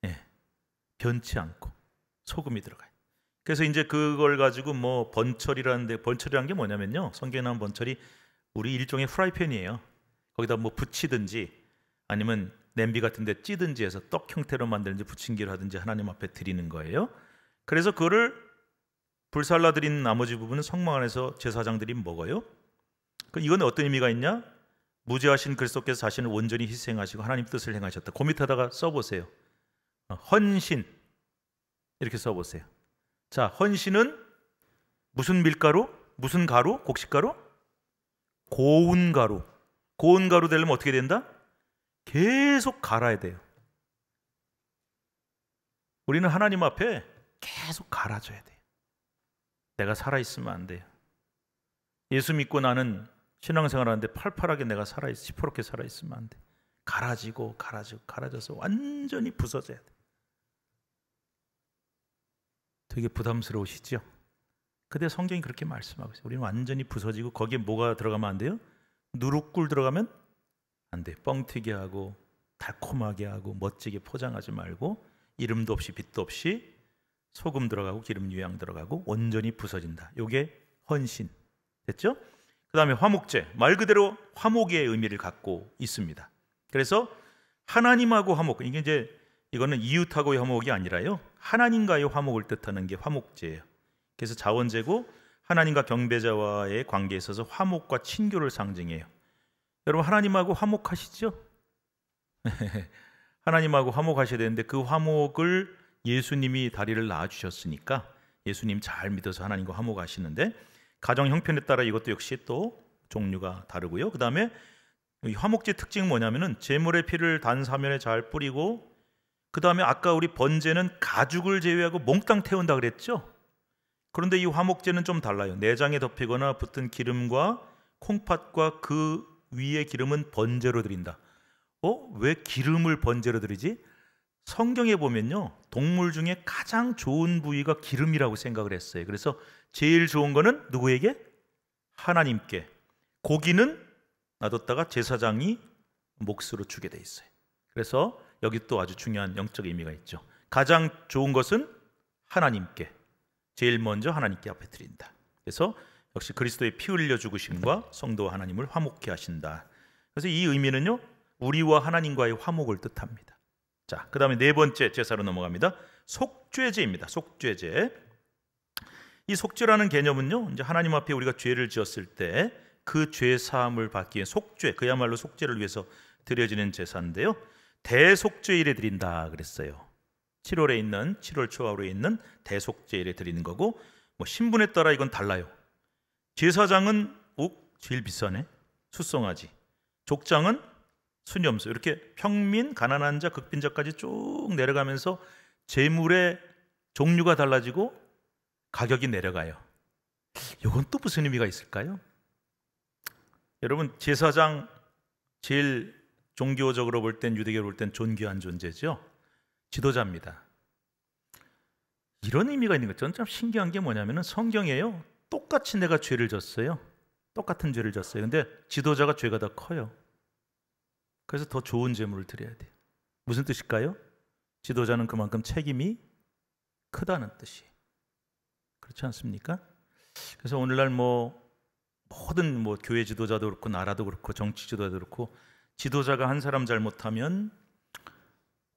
예, 변치 않고 소금이 들어가요. 그래서 이제 그걸 가지고 뭐 번철이라는데, 번철이란 게 뭐냐면요, 성경에 나온 번철이 우리 일종의 프라이팬이에요. 거기다 뭐 붙이든지 아니면 냄비 같은 데 찌든지 해서 떡 형태로 만들든지 부침개를 하든지 하나님 앞에 드리는 거예요. 그래서 그거를 불살라 드린 나머지 부분은 성막 안에서 제사장들이 먹어요. 이건 어떤 의미가 있냐? 무죄하신 그리스도께서 자신을 온전히 희생하시고 하나님 뜻을 행하셨다. 그 밑에다가 써보세요. 헌신 이렇게 써보세요. 자, 헌신은 무슨 밀가루? 무슨 가루? 곡식가루? 고운 가루. 고운 가루 되려면 어떻게 된다? 계속 갈아야 돼요. 우리는 하나님 앞에 계속 갈아줘야 돼요. 내가 살아있으면 안 돼요. 예수 믿고 나는 신앙생활하는데 팔팔하게 내가 시퍼렇게 살아있으면 안 돼. 갈아져서 완전히 부서져야 돼. 되게 부담스러우시죠? 근데 성경이 그렇게 말씀하고 있어요. 우리는 완전히 부서지고 거기에 뭐가 들어가면 안 돼요? 누룩꿀 들어가면 안 돼. 뻥튀기 하고 달콤하게 하고 멋지게 포장하지 말고 이름도 없이 빛도 없이 소금 들어가고 기름 유향 들어가고 온전히 부서진다. 요게 헌신. 됐죠? 그 다음에 화목제. 말 그대로 화목의 의미를 갖고 있습니다. 그래서 하나님하고 화목. 이거는 이웃하고의 화목이 아니라요, 하나님과의 화목을 뜻하는 게 화목제예요. 그래서 자원제고 하나님과 경배자와의 관계에 있어서 화목과 친교를 상징해요. 여러분 하나님하고 화목하시죠? 하나님하고 화목하셔야 되는데 그 화목을 예수님이 다리를 낳아주셨으니까 예수님 잘 믿어서 하나님과 화목하시는데, 가정 형편에 따라 이것도 역시 또 종류가 다르고요. 그 다음에 화목제 특징은 뭐냐면은 제물의 피를 단 사면에 잘 뿌리고, 그 다음에 아까 우리 번제는 가죽을 제외하고 몽땅 태운다 그랬죠? 그런데 이 화목제는 좀 달라요. 내장에 덮이거나 붙은 기름과 콩팥과 그 위에 기름은 번제로 드린다. 왜 기름을 번제로 드리지? 성경에 보면요, 동물 중에 가장 좋은 부위가 기름이라고 생각을 했어요. 그래서 제일 좋은 거는 누구에게? 하나님께. 고기는 놔뒀다가 제사장이 몫으로 주게 돼 있어요. 그래서 여기 또 아주 중요한 영적 의미가 있죠. 가장 좋은 것은 하나님께, 제일 먼저 하나님께 앞에 드린다. 그래서 역시 그리스도의 피 흘려 죽으심과 성도와 하나님을 화목케 하신다. 그래서 이 의미는요, 우리와 하나님과의 화목을 뜻합니다. 자, 그 다음에 네 번째 제사로 넘어갑니다. 속죄제입니다. 속죄제. 이 속죄라는 개념은요, 이제 하나님 앞에 우리가 죄를 지었을 때 그 죄 사함을 받기 위해 속죄, 그야말로 속죄를 위해서 드려지는 제사인데요, 대속죄일에 드린다 그랬어요. 7월 초하루에 있는 대속죄일에 드리는 거고, 뭐 신분에 따라 이건 달라요. 제사장은 제일 비싸네, 숫송아지. 족장은 순염소. 이렇게 평민, 가난한 자, 극빈자까지 쭉 내려가면서 제물의 종류가 달라지고 가격이 내려가요. 이건 또 무슨 의미가 있을까요? 여러분, 제사장 제일 종교적으로 볼 땐, 유대교로 볼 땐 존귀한 존재죠. 지도자입니다. 이런 의미가 있는 거죠. 저는 참 신기한 게 뭐냐면은 성경에요, 똑같이 내가 죄를 졌어요. 똑같은 죄를 졌어요. 근데 지도자가 죄가 더 커요. 그래서 더 좋은 제물을 드려야 돼요. 무슨 뜻일까요? 지도자는 그만큼 책임이 크다는 뜻이에요. 그렇지 않습니까? 그래서 오늘날 모든 교회 지도자도 그렇고 나라도 그렇고 정치 지도자도 그렇고, 지도자가 한 사람 잘못하면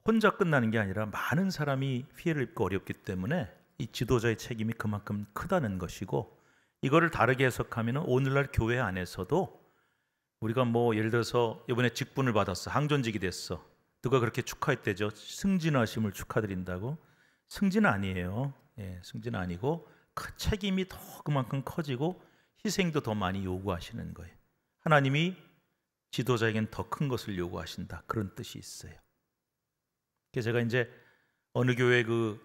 혼자 끝나는 게 아니라 많은 사람이 피해를 입고 어렵기 때문에 이 지도자의 책임이 그만큼 크다는 것이고, 이거를 다르게 해석하면 오늘날 교회 안에서도 우리가 예를 들어서 이번에 직분을 받았어, 항존직이 됐어. 누가 그렇게 축하했대죠? 승진하심을 축하드린다고. 승진 아니에요. 승진 아니고 책임이 더 그만큼 커지고 희생도 더 많이 요구하시는 거예요. 하나님이 지도자에겐 더 큰 것을 요구하신다, 그런 뜻이 있어요. 그래서 제가 이제 어느 교회 그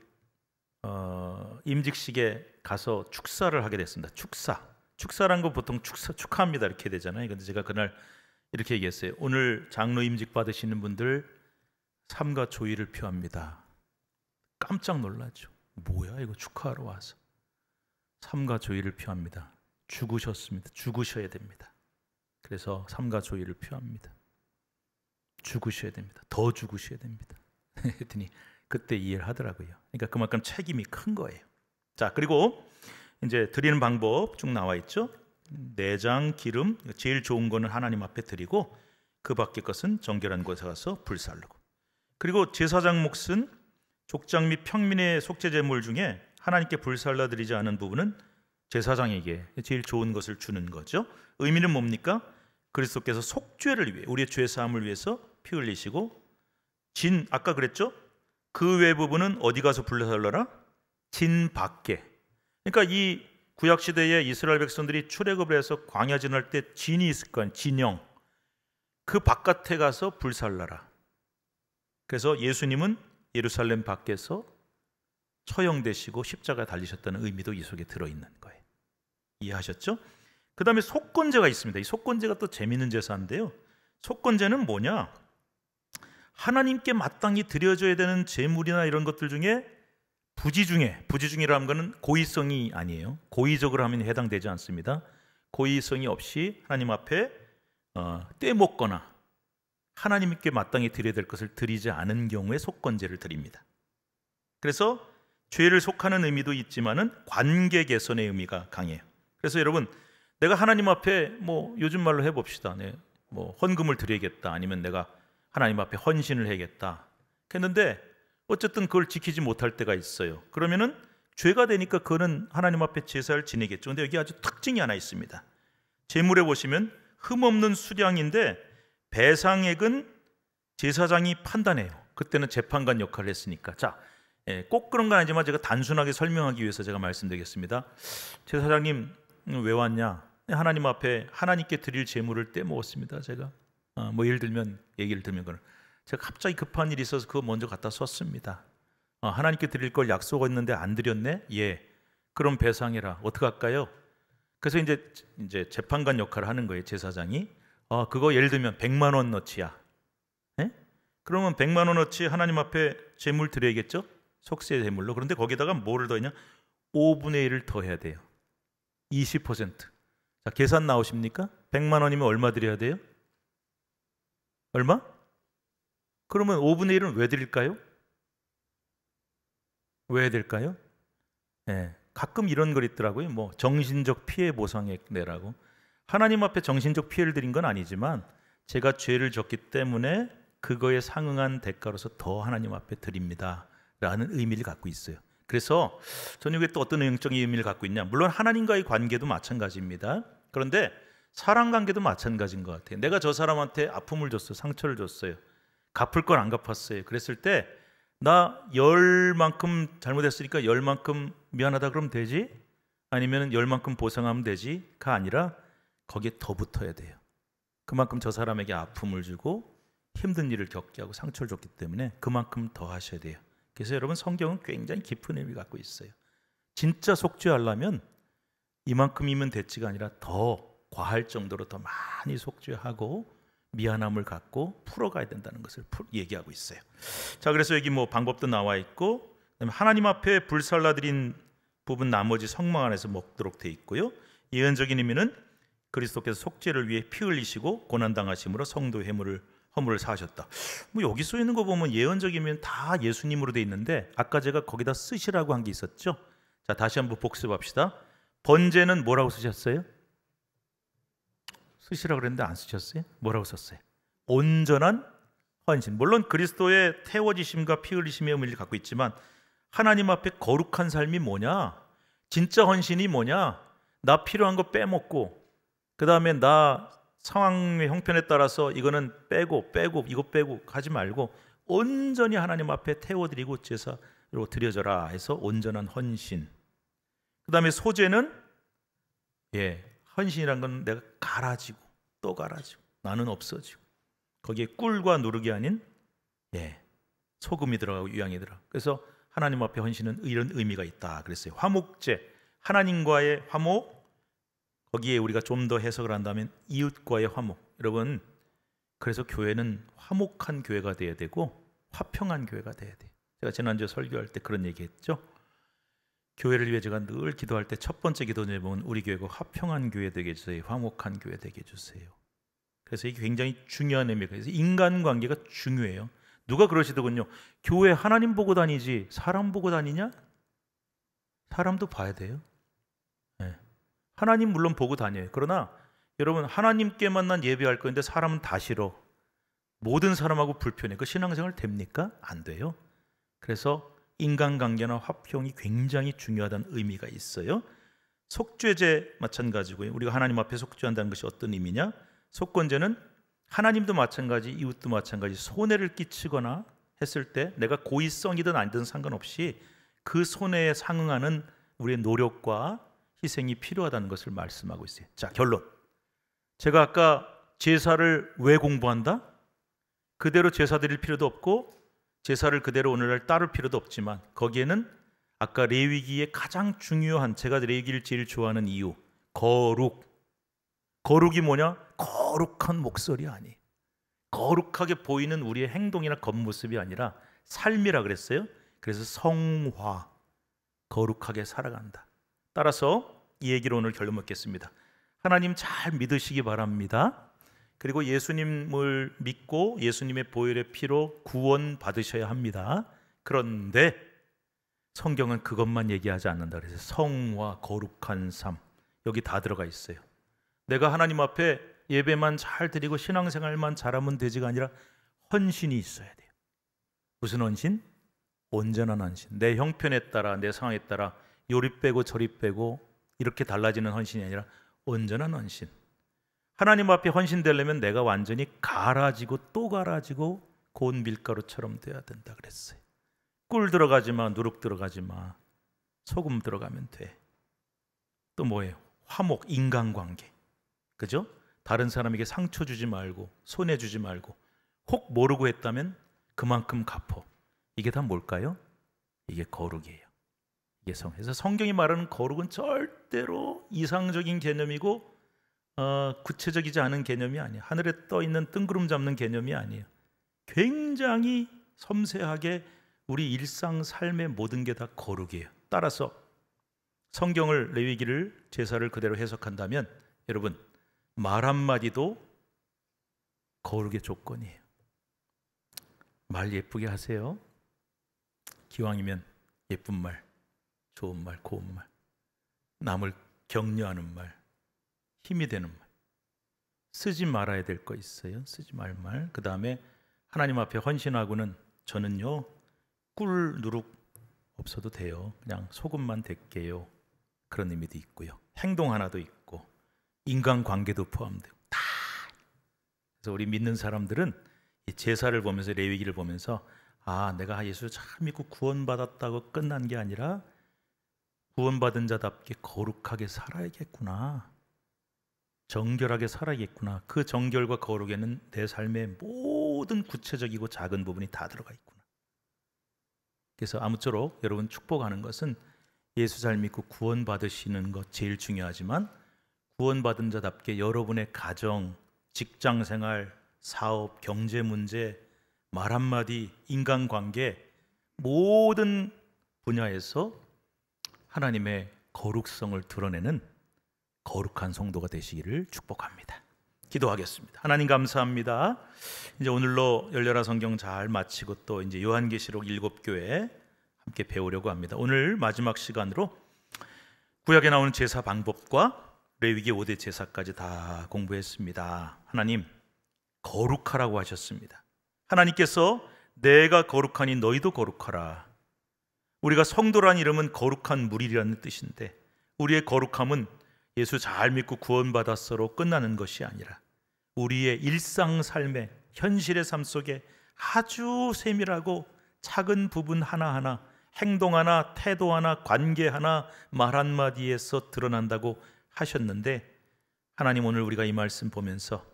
임직식에 가서 축사를 하게 됐습니다. 축사란 거 보통 축하합니다 이렇게 되잖아요. 근데 제가 그날 이렇게 얘기했어요. 오늘 장로 임직 받으시는 분들 삼가 조의를 표합니다. 깜짝 놀라죠. 뭐야 이거 축하하러 와서 삼가 조의를 표합니다. 죽으셨습니다. 죽으셔야 됩니다. 그래서 삼가 조의를 표합니다. 죽으셔야 됩니다. 더 죽으셔야 됩니다. 했더니 그때 이해를 하더라고요. 그러니까 그만큼 책임이 큰 거예요. 자, 그리고 이제 드리는 방법 쭉 나와 있죠. 내장, 기름, 제일 좋은 거는 하나님 앞에 드리고 그 밖의 것은 정결한 곳에 가서 불살르고. 그리고 제사장 몫은 족장 및 평민의 속죄 제물 중에 하나님께 불살라 드리지 않은 부분은 제사장에게 제일 좋은 것을 주는 거죠. 의미는 뭡니까? 그리스도께서 속죄를 위해 우리의 죄 사함을 위해서 피 흘리시고 아까 그랬죠? 그 외 부분은 어디 가서 불살라라? 진 밖에. 그러니까 이 구약 시대에 이스라엘 백성들이 출애굽을 해서 광야 지날 때 진이 있을 거 아니에요. 진영. 그 바깥에 가서 불살라라. 그래서 예수님은 예루살렘 밖에서 처형되시고 십자가에 달리셨다는 의미도 이 속에 들어있는 거예요. 이해하셨죠? 그 다음에 속건제가 있습니다. 이 속건제가 또 재미있는 제사인데요. 속건제는 뭐냐? 하나님께 마땅히 드려져야 되는 제물이나 이런 것들 중에 부지중이라는 것은 고의성이 아니에요. 고의적으로 하면 해당되지 않습니다. 고의성이 없이 하나님 앞에 떼먹거나 하나님께 마땅히 드려야 될 것을 드리지 않은 경우에 속건제를 드립니다. 그래서 죄를 속하는 의미도 있지만은 관계 개선의 의미가 강해요. 그래서 여러분, 내가 하나님 앞에 요즘 말로 해봅시다. 헌금을 드려야겠다. 아니면 내가 하나님 앞에 헌신을 해야겠다. 했는데 어쨌든 그걸 지키지 못할 때가 있어요. 그러면은 죄가 되니까 그거는 하나님 앞에 제사를 지내겠죠. 근데 여기 아주 특징이 하나 있습니다. 제물에 보시면 흠없는 수량인데 배상액은 제사장이 판단해요. 그때는 재판관 역할을 했으니까. 자, 꼭 그런 건 아니지만 제가 단순하게 설명하기 위해서 제가 말씀드리겠습니다. 제사장님 왜 왔냐? 하나님 앞에 하나님께 드릴 제물을 떼먹었습니다. 제가 예를 들면 얘기를 들면 그는 제가 갑자기 급한 일이 있어서 그거 먼저 갖다 썼습니다. 하나님께 드릴 걸 약속했는데 안 드렸네? 예. 그럼 배상해라. 어떻게 할까요? 그래서 이제 재판관 역할을 하는 거예요. 제사장이. 그거 예를 들면 100만 원어치야. 예? 그러면 100만 원어치 하나님 앞에 제물 드려야겠죠? 속세 제물로. 그런데 거기다가 뭐를 더했냐? 5분의 1을 더해야 돼요. 20%. 자, 계산 나오십니까? 100만 원이면 얼마 드려야 돼요? 얼마? 그러면 5분의 1은 왜 드릴까요? 왜 해야 될까요? 가끔 이런 걸 있더라고요. 정신적 피해 보상액 내라고. 하나님 앞에 정신적 피해를 드린 건 아니지만 제가 죄를 졌기 때문에 그거에 상응한 대가로서 더 하나님 앞에 드립니다 라는 의미를 갖고 있어요. 그래서 저는 이게 또 어떤 영적인 의미를 갖고 있냐? 물론 하나님과의 관계도 마찬가지입니다. 그런데 사람 관계도 마찬가지인 것 같아요. 내가 저 사람한테 아픔을 줬어요. 상처를 줬어요. 갚을 걸 안 갚았어요. 그랬을 때 나 10만큼 잘못했으니까 10만큼 미안하다 그러면 되지? 아니면 10만큼 보상하면 되지?가 아니라 거기에 더 붙어야 돼요. 그만큼 저 사람에게 아픔을 주고 힘든 일을 겪게 하고 상처를 줬기 때문에 그만큼 더 하셔야 돼요. 그래서 여러분, 성경은 굉장히 깊은 의미를 갖고 있어요. 진짜 속죄하려면 이만큼이면 됐지가 아니라 더 과할 정도로 더 많이 속죄하고 미안함을 갖고 풀어가야 된다는 것을 얘기하고 있어요. 자, 그래서 여기 방법도 나와 있고, 그다음에 하나님 앞에 불살라드린 부분 나머지 성막 안에서 먹도록 돼 있고요. 예언적인 의미는 그리스도께서 속죄를 위해 피 흘리시고 고난당하심으로 성도 허물을 사하셨다. 여기 써 있는 거 보면 예언적이면 다 예수님으로 돼 있는데 아까 제가 거기다 쓰시라고 한 게 있었죠. 자, 다시 한번 복습합시다. 번제는 뭐라고 쓰셨어요? 쓰시라고 그랬는데 안 쓰셨어요? 뭐라고 썼어요? 온전한 헌신. 물론 그리스도의 태워지심과 피 흘리심의 의미를 갖고 있지만 하나님 앞에 거룩한 삶이 뭐냐? 진짜 헌신이 뭐냐? 나 필요한 거 빼먹고, 그 다음에 나 상황의 형편에 따라서 이거는 빼고 이거 빼고 하지 말고 온전히 하나님 앞에 태워드리고 제사로 드려져라 해서 온전한 헌신. 그 다음에 소제는 헌신이란 건 내가 갈아지고 또 갈아지고 나는 없어지고 거기에 꿀과 누룩이 아닌 소금이 들어가고 유향이 들어가고, 그래서 하나님 앞에 헌신은 이런 의미가 있다 그랬어요. 화목제, 하나님과의 화목, 거기에 우리가 좀 더 해석을 한다면 이웃과의 화목. 여러분, 그래서 교회는 화목한 교회가 돼야 되고 화평한 교회가 돼야 돼요. 제가 지난주에 설교할 때 그런 얘기했죠. 교회를 위해 제가 늘 기도할 때 첫 번째 기도 제목은 우리 교회가 화평한 교회 되게 해주세요. 화목한 교회 되게 해주세요. 그래서 이게 굉장히 중요한 의미가 있어요. 인간관계가 중요해요. 누가 그러시더군요. 교회 하나님 보고 다니지 사람 보고 다니냐? 사람도 봐야 돼요. 네. 하나님 물론 보고 다녀요. 그러나 여러분, 하나님께만 난 예배할 건데 사람은 다 싫어. 모든 사람하고 불편해. 그 신앙생활 됩니까? 안 돼요. 그래서 인간관계나 화평이 굉장히 중요하다는 의미가 있어요. 속죄제 마찬가지고요. 우리가 하나님 앞에 속죄한다는 것이 어떤 의미냐? 속건제는 하나님도 마찬가지, 이웃도 마찬가지, 손해를 끼치거나 했을 때 내가 고의성이든 아니든 상관없이 그 손해에 상응하는 우리의 노력과 희생이 필요하다는 것을 말씀하고 있어요. 자, 결론. 제가 아까 제사를 왜 공부한다? 그대로 제사 드릴 필요도 없고 제사를 그대로 오늘날 따를 필요도 없지만 거기에는 아까 레위기의 가장 중요한, 제가 레위기를 제일 좋아하는 이유, 거룩. 거룩이 뭐냐? 거룩한 목소리 아니. 거룩하게 보이는 우리의 행동이나 겉모습이 아니라 삶이라 그랬어요. 그래서 성화, 거룩하게 살아간다. 따라서 이 얘기로 오늘 결론 맺겠습니다. 하나님 잘 믿으시기 바랍니다. 그리고 예수님을 믿고 예수님의 보혈의 피로 구원 받으셔야 합니다. 그런데 성경은 그것만 얘기하지 않는다. 그래서 성화, 거룩한 삶, 여기 다 들어가 있어요. 내가 하나님 앞에 예배만 잘 드리고 신앙생활만 잘하면 되지가 아니라 헌신이 있어야 돼요. 무슨 헌신? 온전한 헌신. 내 형편에 따라, 내 상황에 따라 요리 빼고 저리 빼고 이렇게 달라지는 헌신이 아니라 온전한 헌신. 하나님 앞에 헌신되려면 내가 완전히 갈아지고 또 갈아지고 고운 밀가루처럼 돼야 된다 그랬어요. 꿀 들어가지 마, 누룩 들어가지 마, 소금 들어가면 돼. 또 뭐예요? 화목, 인간관계. 그죠? 다른 사람에게 상처 주지 말고 손해 주지 말고 혹 모르고 했다면 그만큼 갚어. 이게 다 뭘까요? 이게 거룩이에요. 이게 그래서 성경이 말하는 거룩은 절대로 이상적인 개념이고 구체적이지 않은 개념이 아니에요. 하늘에 떠 있는 뜬구름 잡는 개념이 아니에요. 굉장히 섬세하게 우리 일상 삶의 모든 게 다 거룩이에요. 따라서 성경을, 레위기를, 제사를 그대로 해석한다면 여러분, 말 한마디도 거룩의 조건이에요. 말 예쁘게 하세요. 기왕이면 예쁜 말, 좋은 말, 고운 말, 남을 격려하는 말, 힘이 되는 말, 쓰지 말아야 될 거 있어요. 쓰지 말 말. 그 다음에 하나님 앞에 헌신하고는 저는요 꿀 누룩 없어도 돼요. 그냥 소금만 댈게요. 그런 의미도 있고요. 행동 하나도 있고 인간관계도 포함되고 다. 그래서 우리 믿는 사람들은 이 제사를 보면서, 레위기를 보면서 아, 내가 예수 잘 믿고 구원받았다고 끝난 게 아니라 구원받은 자답게 거룩하게 살아야겠구나, 정결하게 살아야겠구나. 그 정결과 거룩에는 내 삶의 모든 구체적이고 작은 부분이 다 들어가 있구나. 그래서 아무쪼록 여러분 축복하는 것은 예수 잘 믿고 구원받으시는 것 제일 중요하지만 구원받은 자답게 여러분의 가정, 직장생활, 사업, 경제 문제, 말 한마디, 인간관계 모든 분야에서 하나님의 거룩성을 드러내는 거룩한 성도가 되시기를 축복합니다. 기도하겠습니다. 하나님 감사합니다. 이제 오늘로 열려라 성경 잘 마치고 또 이제 요한계시록 7교회 함께 배우려고 합니다. 오늘 마지막 시간으로 구약에 나오는 제사 방법과 레위기 5대 제사까지 다 공부했습니다. 하나님, 거룩하라고 하셨습니다. 하나님께서 내가 거룩하니 너희도 거룩하라. 우리가 성도란 이름은 거룩한 무리라는 뜻인데 우리의 거룩함은 예수 잘 믿고 구원받았어로 끝나는 것이 아니라 우리의 일상 삶의 현실의 삶 속에 아주 세밀하고 작은 부분 하나하나, 행동 하나, 태도 하나, 관계 하나, 말 한마디에서 드러난다고 하셨는데 하나님, 오늘 우리가 이 말씀 보면서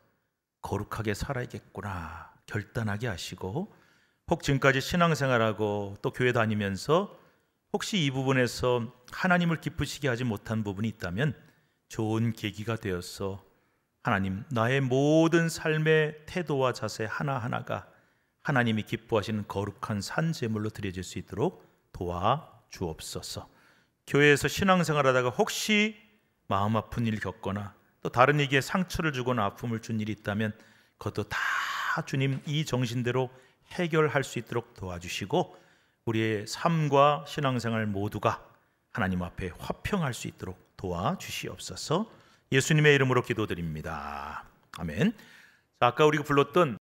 거룩하게 살아야겠구나 결단하게 하시고 혹 지금까지 신앙생활하고 또 교회 다니면서 혹시 이 부분에서 하나님을 기쁘시게 하지 못한 부분이 있다면 좋은 계기가 되어서 하나님, 나의 모든 삶의 태도와 자세 하나하나가 하나님이 기뻐하시는 거룩한 산제물로 드려질 수 있도록 도와주옵소서. 교회에서 신앙생활하다가 혹시 마음 아픈 일 겪거나 또 다른 이에게 상처를 주거나 아픔을 준 일이 있다면 그것도 다 주님 이 정신대로 해결할 수 있도록 도와주시고 우리의 삶과 신앙생활 모두가 하나님 앞에 화평할 수 있도록 도와주시옵소서. 예수님의 이름으로 기도드립니다. 아멘. 자, 아까 우리가 불렀던